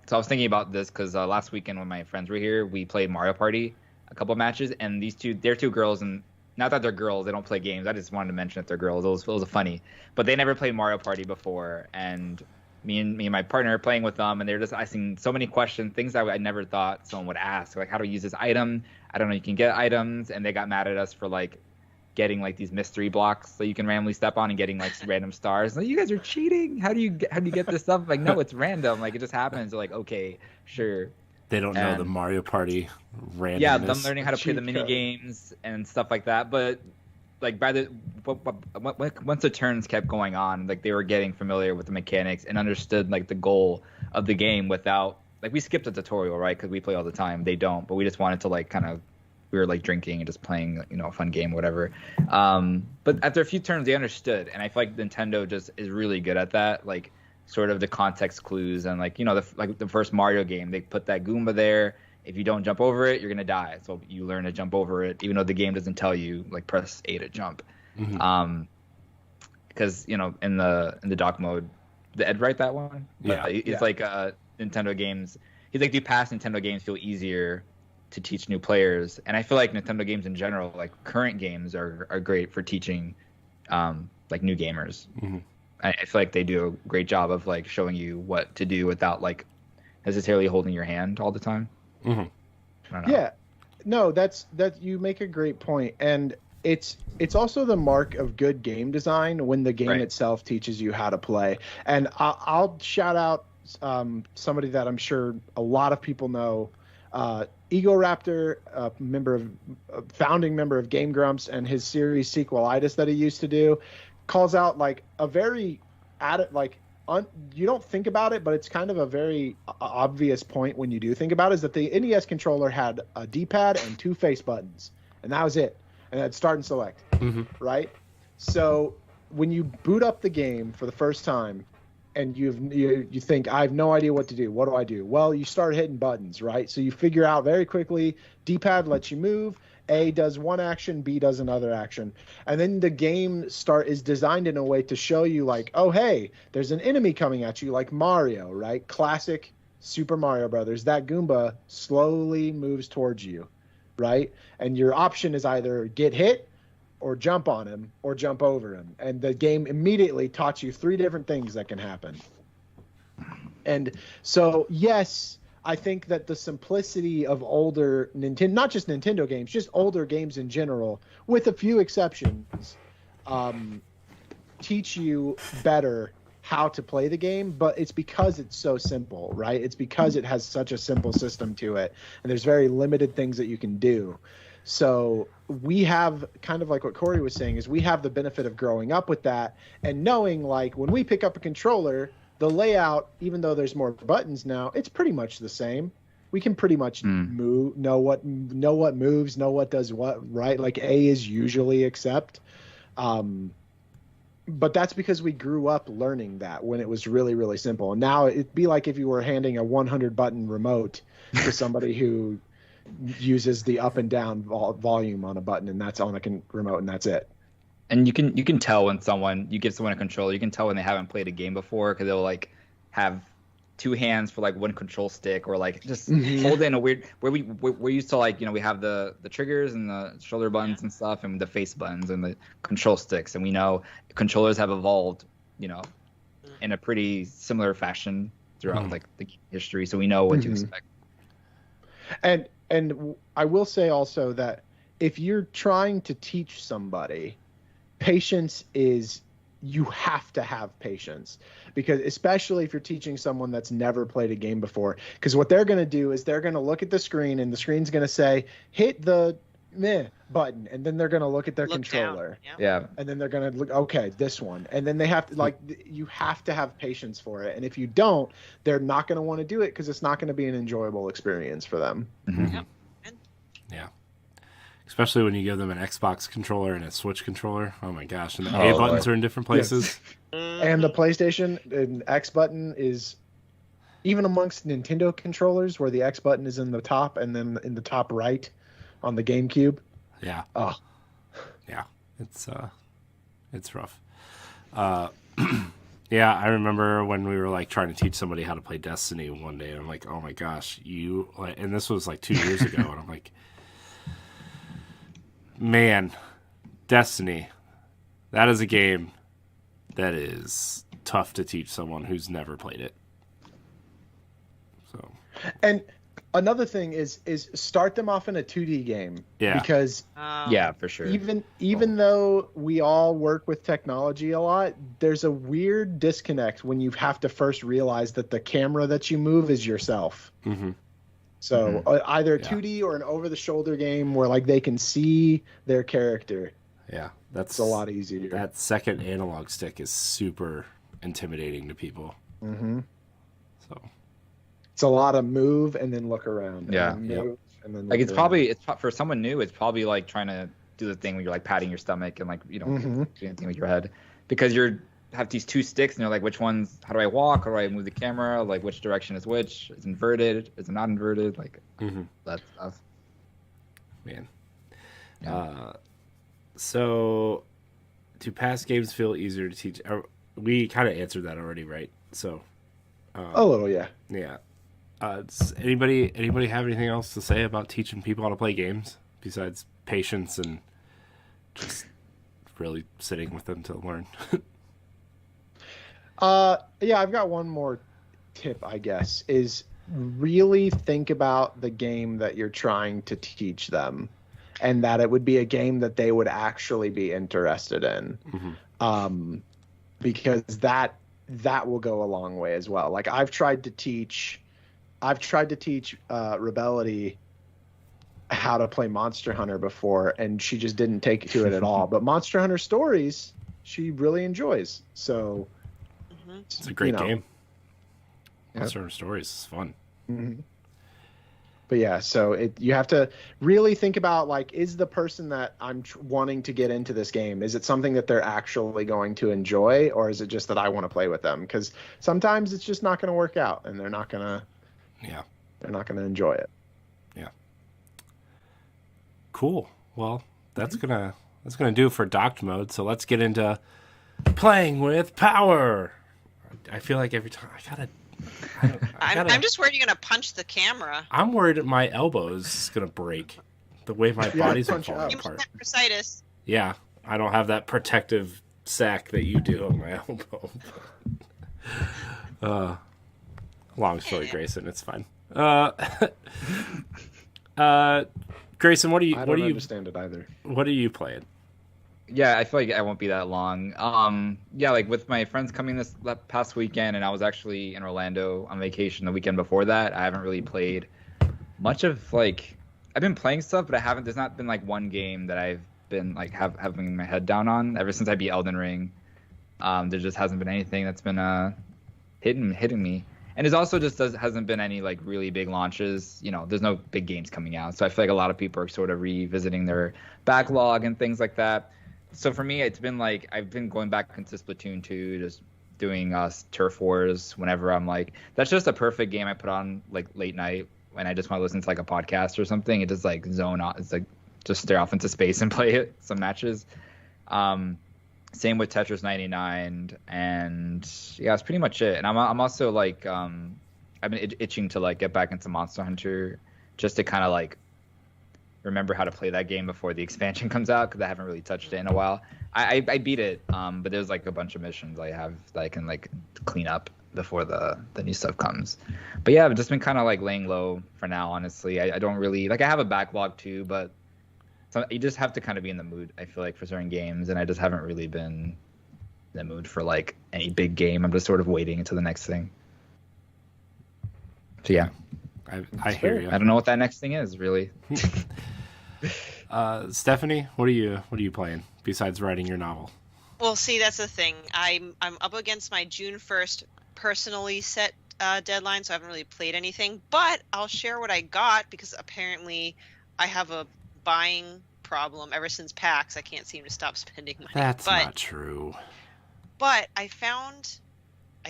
so I was thinking about this because last weekend when my friends were here, we played Mario Party a couple matches, and they're two girls, and not that they're girls, they don't play games. I just wanted to mention that they're girls. It was funny, but they never played Mario Party before, and me and my partner are playing with them, and they're just asking so many questions, things that I never thought someone would ask, like how to use this item. I don't know, you can get items, and they got mad at us for like getting like these mystery blocks that you can randomly step on and getting like random stars. Like, you guys are cheating. How do you get this stuff? Like, no, it's random. Like, it just happens. They're like, okay, sure. They don't know the Mario Party randomness. Yeah, them learning how to play the mini games and stuff like that. But like once the turns kept going on, like they were getting familiar with the mechanics and understood like the goal of the game without like we skipped a tutorial, right? Because we play all the time. They don't, but we just wanted to like kind of. We were like drinking and just playing, a fun game, whatever. But after a few turns, they understood, and I feel like Nintendo just is really good at that, like sort of the context clues and like the first Mario game, they put that Goomba there. If you don't jump over it, you're gonna die. So you learn to jump over it, even though the game doesn't tell you like press A to jump. Mm-hmm. Because in the dock mode, did Ed write that one? Yeah, it's like Nintendo games. He's like, do past Nintendo games feel easier to teach new players? And I feel like Nintendo games in general, like current games, are great for teaching like new gamers. Mm-hmm. I feel like they do a great job of like showing you what to do without like necessarily holding your hand all the time. Mm-hmm. I don't know. Yeah, no, that you make a great point, and it's also the mark of good game design when the game itself teaches you how to play. And I'll shout out somebody that I'm sure a lot of people know. Ego Raptor, founding member of Game Grumps, and his series Sequelitis that he used to do, calls out like a very you don't think about it, but it's kind of a very obvious point when you do think about it, is that the NES controller had a D-pad and 2 face buttons, and that was it, and that's start and select, right? So when you boot up the game for the first time, and you think, I have no idea what to do. What do I do? Well, you start hitting buttons, right? So you figure out very quickly, D-pad lets you move, A does one action, B does another action. And then the game is designed in a way to show you like, oh, hey, there's an enemy coming at you, like Mario, right? Classic Super Mario Brothers. That Goomba slowly moves towards you, right? And your option is either get hit or jump on him or jump over him. And the game immediately taught you 3 different things that can happen. And so, yes, I think that the simplicity of older Nintendo, not just Nintendo games, just older games in general, with a few exceptions, teach you better how to play the game, but it's because it's so simple, right? It's because it has such a simple system to it, and there's very limited things that you can do. So we have, kind of like what Corey was saying, is we have the benefit of growing up with that and knowing, like, when we pick up a controller, the layout, even though there's more buttons now, it's pretty much the same. We can pretty much move, know what moves, know what does what, right? Like A is usually accept. But that's because we grew up learning that when it was really, really simple. And now it'd be like if you were handing a 100-button remote to somebody who uses the up and down volume on a button, and that's on a remote, and that's it. And you can tell when you give someone a controller, you can tell when they haven't played a game before, because they'll like have 2 hands for like one control stick, or like just hold in a weird, we're used to, like, you know, we have the triggers and the shoulder buttons and stuff, and the face buttons and the control sticks, and we know controllers have evolved, you know, in a pretty similar fashion throughout like the history, so we know what to expect. And I will say also that if you're trying to teach somebody, patience is, you have to have patience, because especially if you're teaching someone that's never played a game before, because what they're going to do is they're going to look at the screen, and the screen's going to say, hit the meh button, and then they're going to look at their controller. Yeah. And then they're going to look, okay, this one. And then they have to, like, you have to have patience for it. And if you don't, they're not going to want to do it, because it's not going to be an enjoyable experience for them. Yeah. Especially when you give them an Xbox controller and a Switch controller. Oh my gosh. And the A buttons are in different places. Yes. And the PlayStation and X button is, even amongst Nintendo controllers, where the X button is in the top and then in the top right on the GameCube. Yeah. Oh. Yeah. It's rough. Yeah, I remember when we were like trying to teach somebody how to play Destiny one day, and I'm like, oh my gosh, and this was like 2 years ago, and I'm like, man, Destiny, that is a game that is tough to teach someone who's never played it. So, and another thing is start them off in a 2D game. Yeah. Because yeah, for sure. Even though we all work with technology a lot, there's a weird disconnect when you have to first realize that the camera that you move is yourself. So either a 2D or an over-the-shoulder game where, like, they can see their character. Yeah, that's a lot easier. That second analog stick is super intimidating to people. So it's a lot of move and then look around. Yeah, and move, and then like look it's for someone new. It's probably like trying to do the thing where you're like patting your stomach and, like, you know, doing anything with your head, because you're have these 2 sticks and you're like, which ones? How do I walk? How do I move the camera? Like, which direction is which? Is it inverted? Is it not inverted? Like that stuff. Man. Yeah. So, do past games feel easier to teach? We kind of answered that already, right? So, a little, yeah. Yeah. Does anybody have anything else to say about teaching people how to play games besides patience and just really sitting with them to learn? Yeah, I've got one more tip, I guess, is really think about the game that you're trying to teach them, and that it would be a game that they would actually be interested in. Because that will go a long way as well. Like, I've tried to teach Rebellity how to play Monster Hunter before, and she just didn't take to it at all. But Monster Hunter Stories, she really enjoys. So it's a great game. Monster Hunter Stories is fun. But yeah, so you have to really think about, like, is the person that I'm wanting to get into this game, is it something that they're actually going to enjoy, or is it just that I want to play with them? Because sometimes it's just not going to work out, and they're not going to enjoy it. Yeah. Cool. Well, that's gonna do it for Docked Mode. So let's get into playing with power. I feel like every time I'm just worried you're gonna punch the camera. I'm worried that my elbow is gonna break. The way my body's gonna fall apart. Bursitis. Yeah. I don't have that protective sack that you do on my elbow. Long story, Greysun. It's fine. Greysun, what do you? I don't understand it either. What are you playing? Yeah, I feel like I won't be that long. Yeah, like with my friends coming this past weekend, and I was actually in Orlando on vacation the weekend before that. I haven't really played much of like. I've been playing stuff, but I haven't. There's not been like one game that I've been like having my head down on ever since I beat Elden Ring. There just hasn't been anything that's been hitting me. And there's also just hasn't been any like really big launches. You know, there's no big games coming out, so I feel like a lot of people are sort of revisiting their backlog and things like that. So for me, it's been like I've been going back into Splatoon 2, just doing Turf Wars whenever I'm like, that's just a perfect game I put on like late night when I just want to listen to like a podcast or something. It just like zone out. It's like just stare off into space and play some matches. Same with Tetris 99, and yeah, that's pretty much it. And I'm also like I've been itching to like get back into Monster Hunter just to kind of like remember how to play that game before the expansion comes out, because I haven't really touched it in a while. I beat it, but there's like a bunch of missions I have that I can like clean up before the new stuff comes. But yeah, I've just been kind of like laying low for now, honestly. I don't really like, I have a backlog too, but you just have to kind of be in the mood, I feel like, for certain games, and I just haven't really been in the mood for like any big game. I'm just sort of waiting until the next thing. So yeah, I hear you. I don't know what that next thing is really. Stephanie, what are you playing besides writing your novel? Well, see, that's the thing. I'm up against my June 1st personally set deadline, so I haven't really played anything. But I'll share what I got, because apparently I have a buying problem ever since PAX. I can't seem to stop spending money. That's not true. But I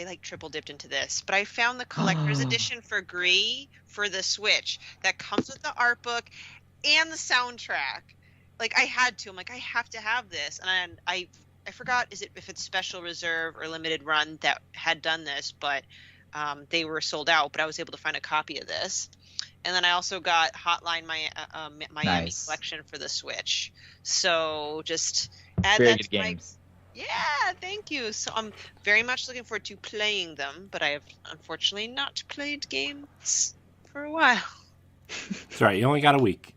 like triple dipped into this, but I found the collector's edition for Gree for the Switch that comes with the art book and the soundtrack. Like, I had to. I'm like, I have to have this. And I forgot if it's special reserve or limited run that had done this, but they were sold out. But I was able to find a copy of this. And then I also got Hotline Miami collection for the Switch. So just add very that good to games. Yeah, thank you. So I'm very much looking forward to playing them, but I have unfortunately not played games for a while. That's right. You only got a week.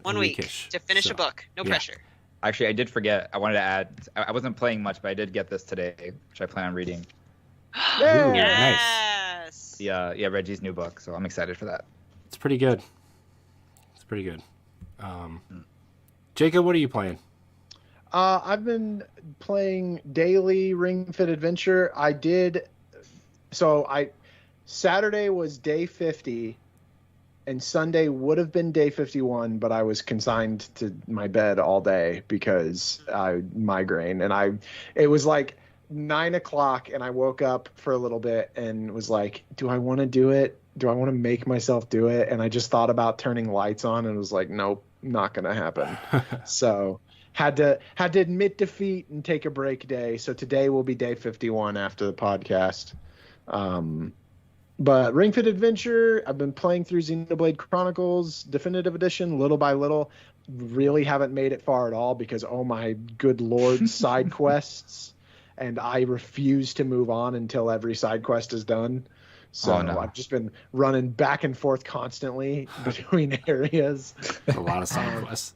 1 week to finish a book. No pressure. Actually, I did forget. I wanted to add. I wasn't playing much, but I did get this today, which I plan on reading. Ooh, Yes. Yeah, Reggie's new book. So I'm excited for that. It's pretty good. Jacob, what are you playing? I've been playing daily Ring Fit Adventure. Saturday was day 50, and Sunday would have been day 51, but I was consigned to my bed all day because I migraine, and it was like 9 o'clock, and I woke up for a little bit and was like, do I want to do it? Do I want to make myself do it? And I just thought about turning lights on and was like, nope, not going to happen. So had to admit defeat and take a break day. So today will be day 51 after the podcast. But Ring Fit Adventure, I've been playing through Xenoblade Chronicles Definitive Edition little by little. Really haven't made it far at all because, oh my good lord, side quests. And I refuse to move on until every side quest is done. So I've just been running back and forth constantly between areas. A lot of side quests.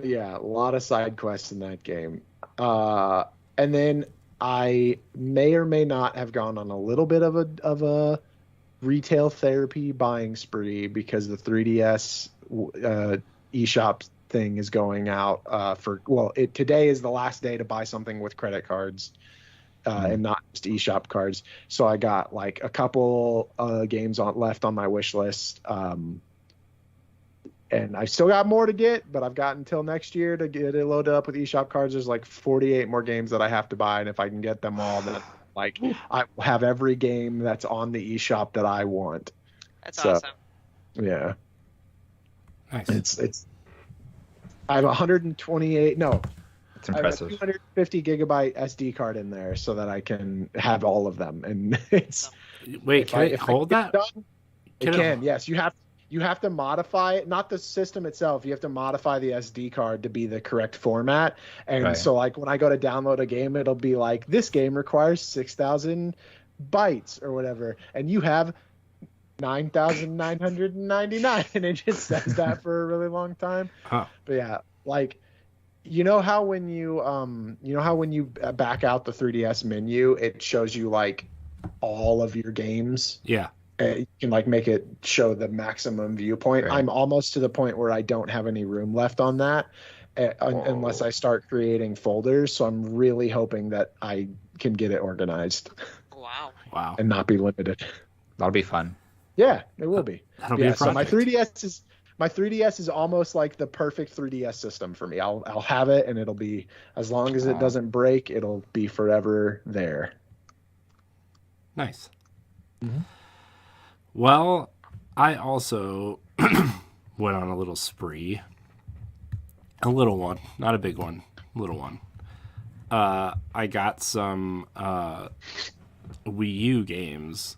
Yeah, a lot of side quests in that game. And then I may or may not have gone on a little bit of a retail therapy buying spree because the 3DS eShop thing is going out today is the last day to buy something with credit cards. And not just eShop cards. So I got like a couple games left on my wish list. And I still got more to get, but I've got until next year to get it loaded up with eShop cards. There's like 48 more games that I have to buy. And if I can get them all, then like I have every game that's on the eShop that I want. That's awesome. Yeah. Nice. It's I have 128. No. It's impressive. I have a 250 gigabyte SD card in there so that I can have all of them. And it's wait, can it hold that? It can. Yes, you have. you have to modify it, not the system itself. You have to modify the SD card to be the correct format. And so like when I go to download a game, it'll be like, this game requires 6,000 bytes or whatever. And you have 9,999. And it just says that for a really long time. Huh. But yeah, like, you know how when you back out the 3DS menu, it shows you like all of your games? Yeah. You can like make it show the maximum viewpoint. Right. I'm almost to the point where I don't have any room left on that unless I start creating folders. So I'm really hoping that I can get it organized. Wow. And not be limited. That'll be fun. Yeah, it will be. That'll be a so project. my 3DS is almost like the perfect 3DS system for me. I'll have it, and it'll be, as long as it doesn't break, it'll be forever there. Nice. Mm-hmm. Well, I also went on a little spree. A little one, not a big one, a little one. I got some Wii U games,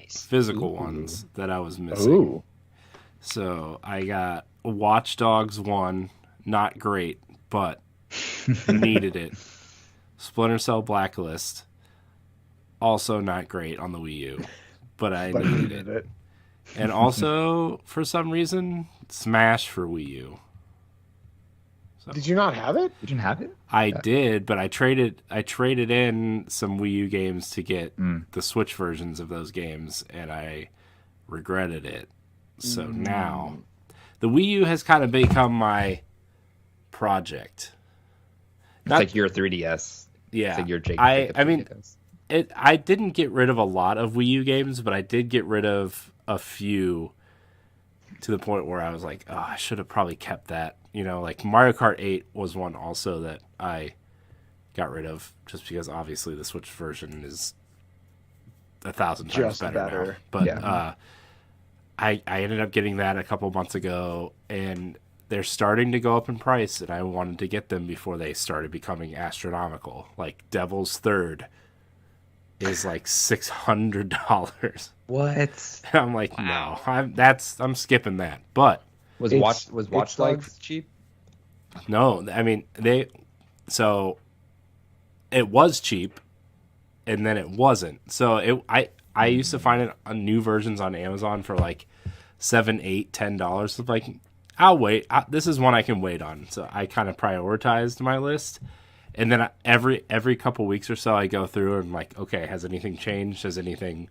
physical ones that I was missing. Ooh. So I got Watch Dogs 1, not great, but needed it. Splinter Cell Blacklist, also not great on the Wii U, but I needed it. And also, for some reason, Smash for Wii U. So, did you not have it? You didn't have it? I did, but I traded in some Wii U games to get the Switch versions of those games, and I regretted it. So now, the Wii U has kind of become my project. It's like your 3DS. Yeah. It's like your Jacob. I mean, I didn't get rid of a lot of Wii U games, but I did get rid of a few to the point where I was like, oh, I should have probably kept that. You know, like Mario Kart 8 was one also that I got rid of just because obviously the Switch version is 1,000 times better now. But yeah. I ended up getting that a couple months ago, and they're starting to go up in price, and I wanted to get them before they started becoming astronomical. Like Devil's Third is like $600. What? I'm like, no, I'm skipping that. But was Watch Dogs cheap? No, I mean so it was cheap, and then it wasn't. So I used to find it on new versions on Amazon for like $7, $8, $10. So like, I'll wait. This is one I can wait on. So I kind of prioritized my list. And then every couple weeks or so, I go through and I'm like, okay, has anything changed? Has anything...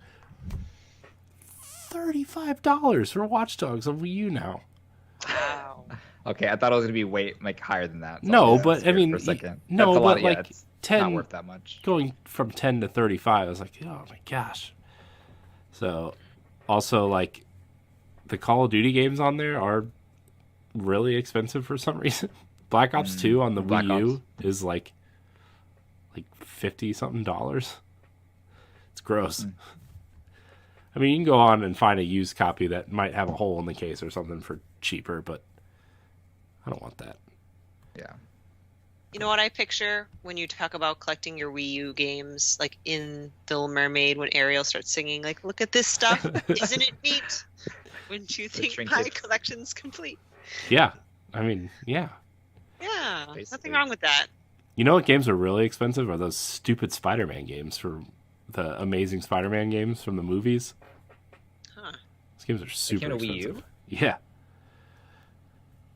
$35 for Watch Dogs on Wii U now. Wow. Okay, I thought it was going to be way higher than that. So No, but I mean... For a second. No, that's a but lot, like... it's 10, not worth that much. Going from 10 to 35, I was like, oh my gosh. So, also, like, the Call of Duty games on there are really expensive for some reason. Black Ops 2 on the Wii U is like $50-something. It's gross. I mean, you can go on and find a used copy that might have a hole in the case or something for cheaper, but I don't want that. Yeah. You know what I picture when you talk about collecting your Wii U games, like in The Little Mermaid when Ariel starts singing, like, look at this stuff, isn't it neat? Wouldn't you think my collection's complete? Yeah. I mean, yeah. Yeah, Basically. nothing wrong with that. You know what games are really expensive? Are those stupid Spider-Man games for the Amazing Spider-Man games from the movies. Huh. Those games are super expensive. Wii U? Yeah.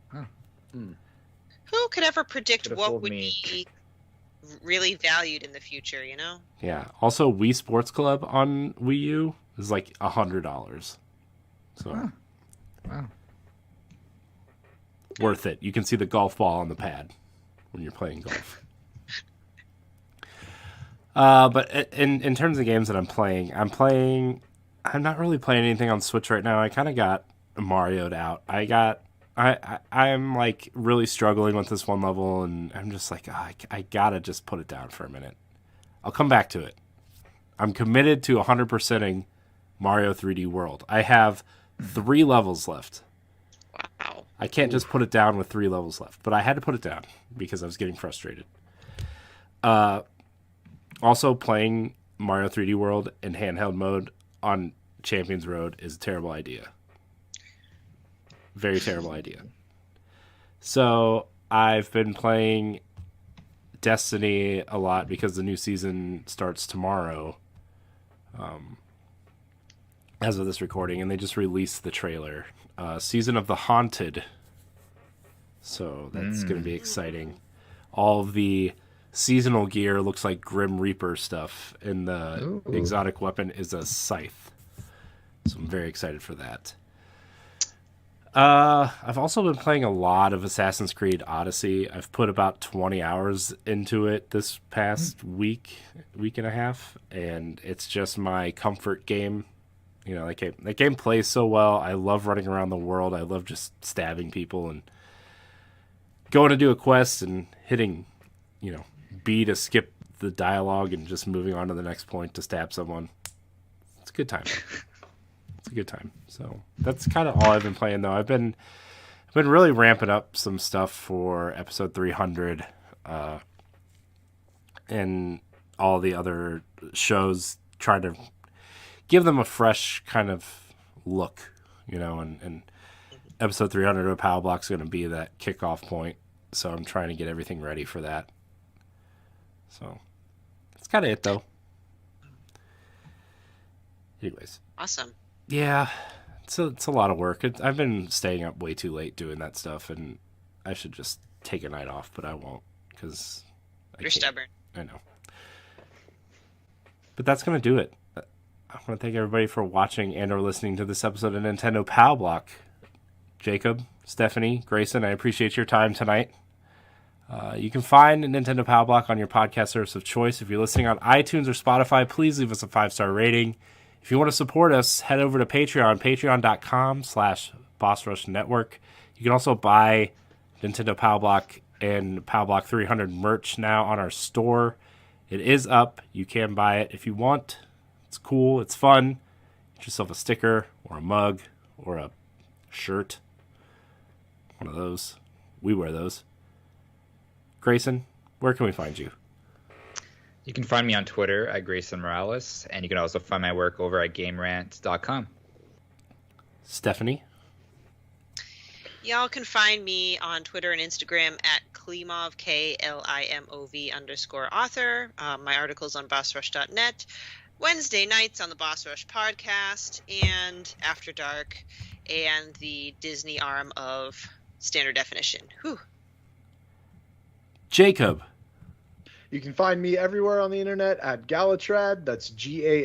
Huh. Who could ever predict Could've what fooled would me. be really valued in the future, you know? Yeah. Also, Wii Sports Club on Wii U is like $100. So Wow. worth it. You can see the golf ball on the pad when you're playing golf. But in terms of games that I'm not really playing anything on Switch right now. I kind of got Mario'd out. I'm like really struggling with this one level, and I'm just like, I gotta just put it down for a minute. I'll come back to it. I'm committed to 100%ing Mario 3D World. I have 3 levels left. Wow. I can't just put it down with 3 levels left, but I had to put it down because I was getting frustrated. Also playing Mario 3D World in handheld mode on Champions Road is a terrible idea. Very terrible idea. So I've been playing Destiny a lot because the new season starts tomorrow. As of this recording, and they just released the trailer. Season of the Haunted. So that's going to be exciting. All of the seasonal gear looks like Grim Reaper stuff, and the exotic weapon is a scythe. So I'm very excited for that. I've also been playing a lot of Assassin's Creed Odyssey. I've put about 20 hours into it this past week and a half, and it's just my comfort game. You know, that game plays so well. I love running around the world. I love just stabbing people and going to do a quest and hitting, B to skip the dialogue and just moving on to the next point to stab someone. It's a good time. It's a good time. So that's kind of all I've been playing, though. I've been really ramping up some stuff for episode 300 and all the other shows, trying to give them a fresh kind of look, and episode 300 of Pow Block is going to be that kickoff point. So I'm trying to get everything ready for that. So that's kind of it, though. Anyways. Awesome. Yeah, it's a lot of work. I've been staying up way too late doing that stuff, and I should just take a night off, but I won't because you're stubborn. I know. But that's going to do it. I want to thank everybody for watching and or listening to this episode of Nintendo Pow Block. Jacob, Stephanie, Greysun, I appreciate your time tonight. You can find Nintendo Pow Block on your podcast service of choice. If you're listening on iTunes or Spotify, please leave us a 5-star rating. If you want to support us, head over to Patreon, patreon.com/BossRushNetwork. You can also buy Nintendo Pow Block and Pow Block 300 merch now on our store. It is up. You can buy it if you want. It's cool. It's fun. Get yourself a sticker or a mug or a shirt. One of those. We wear those. Greysun, where can we find you? You can find me on Twitter at Greysun Morales, and you can also find my work over at GameRant.com. Stephanie? Y'all can find me on Twitter and Instagram at Klimov, KLIMOV_author. My articles on BossRush.net. Wednesday nights on the Boss Rush podcast and After Dark and the Disney arm of Standard Definition. Whew. Jacob. You can find me everywhere on the internet at Galutrad. That's GALUTRAD.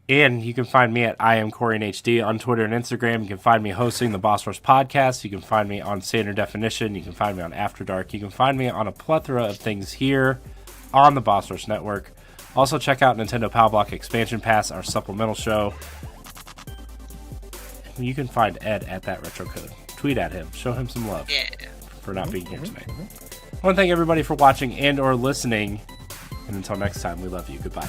And you can find me at I am Corey in HD on Twitter and Instagram. You can find me hosting the Boss Rush podcast. You can find me on Standard Definition. You can find me on After Dark. You can find me on a plethora of things here on the Boss Rush Network. Also, check out Nintendo Pow Block Expansion Pass, our supplemental show. You can find Ed at that retro code. Tweet at him. Show him some love for not being here tonight. I want to thank everybody for watching and or listening. And until next time, we love you. Goodbye.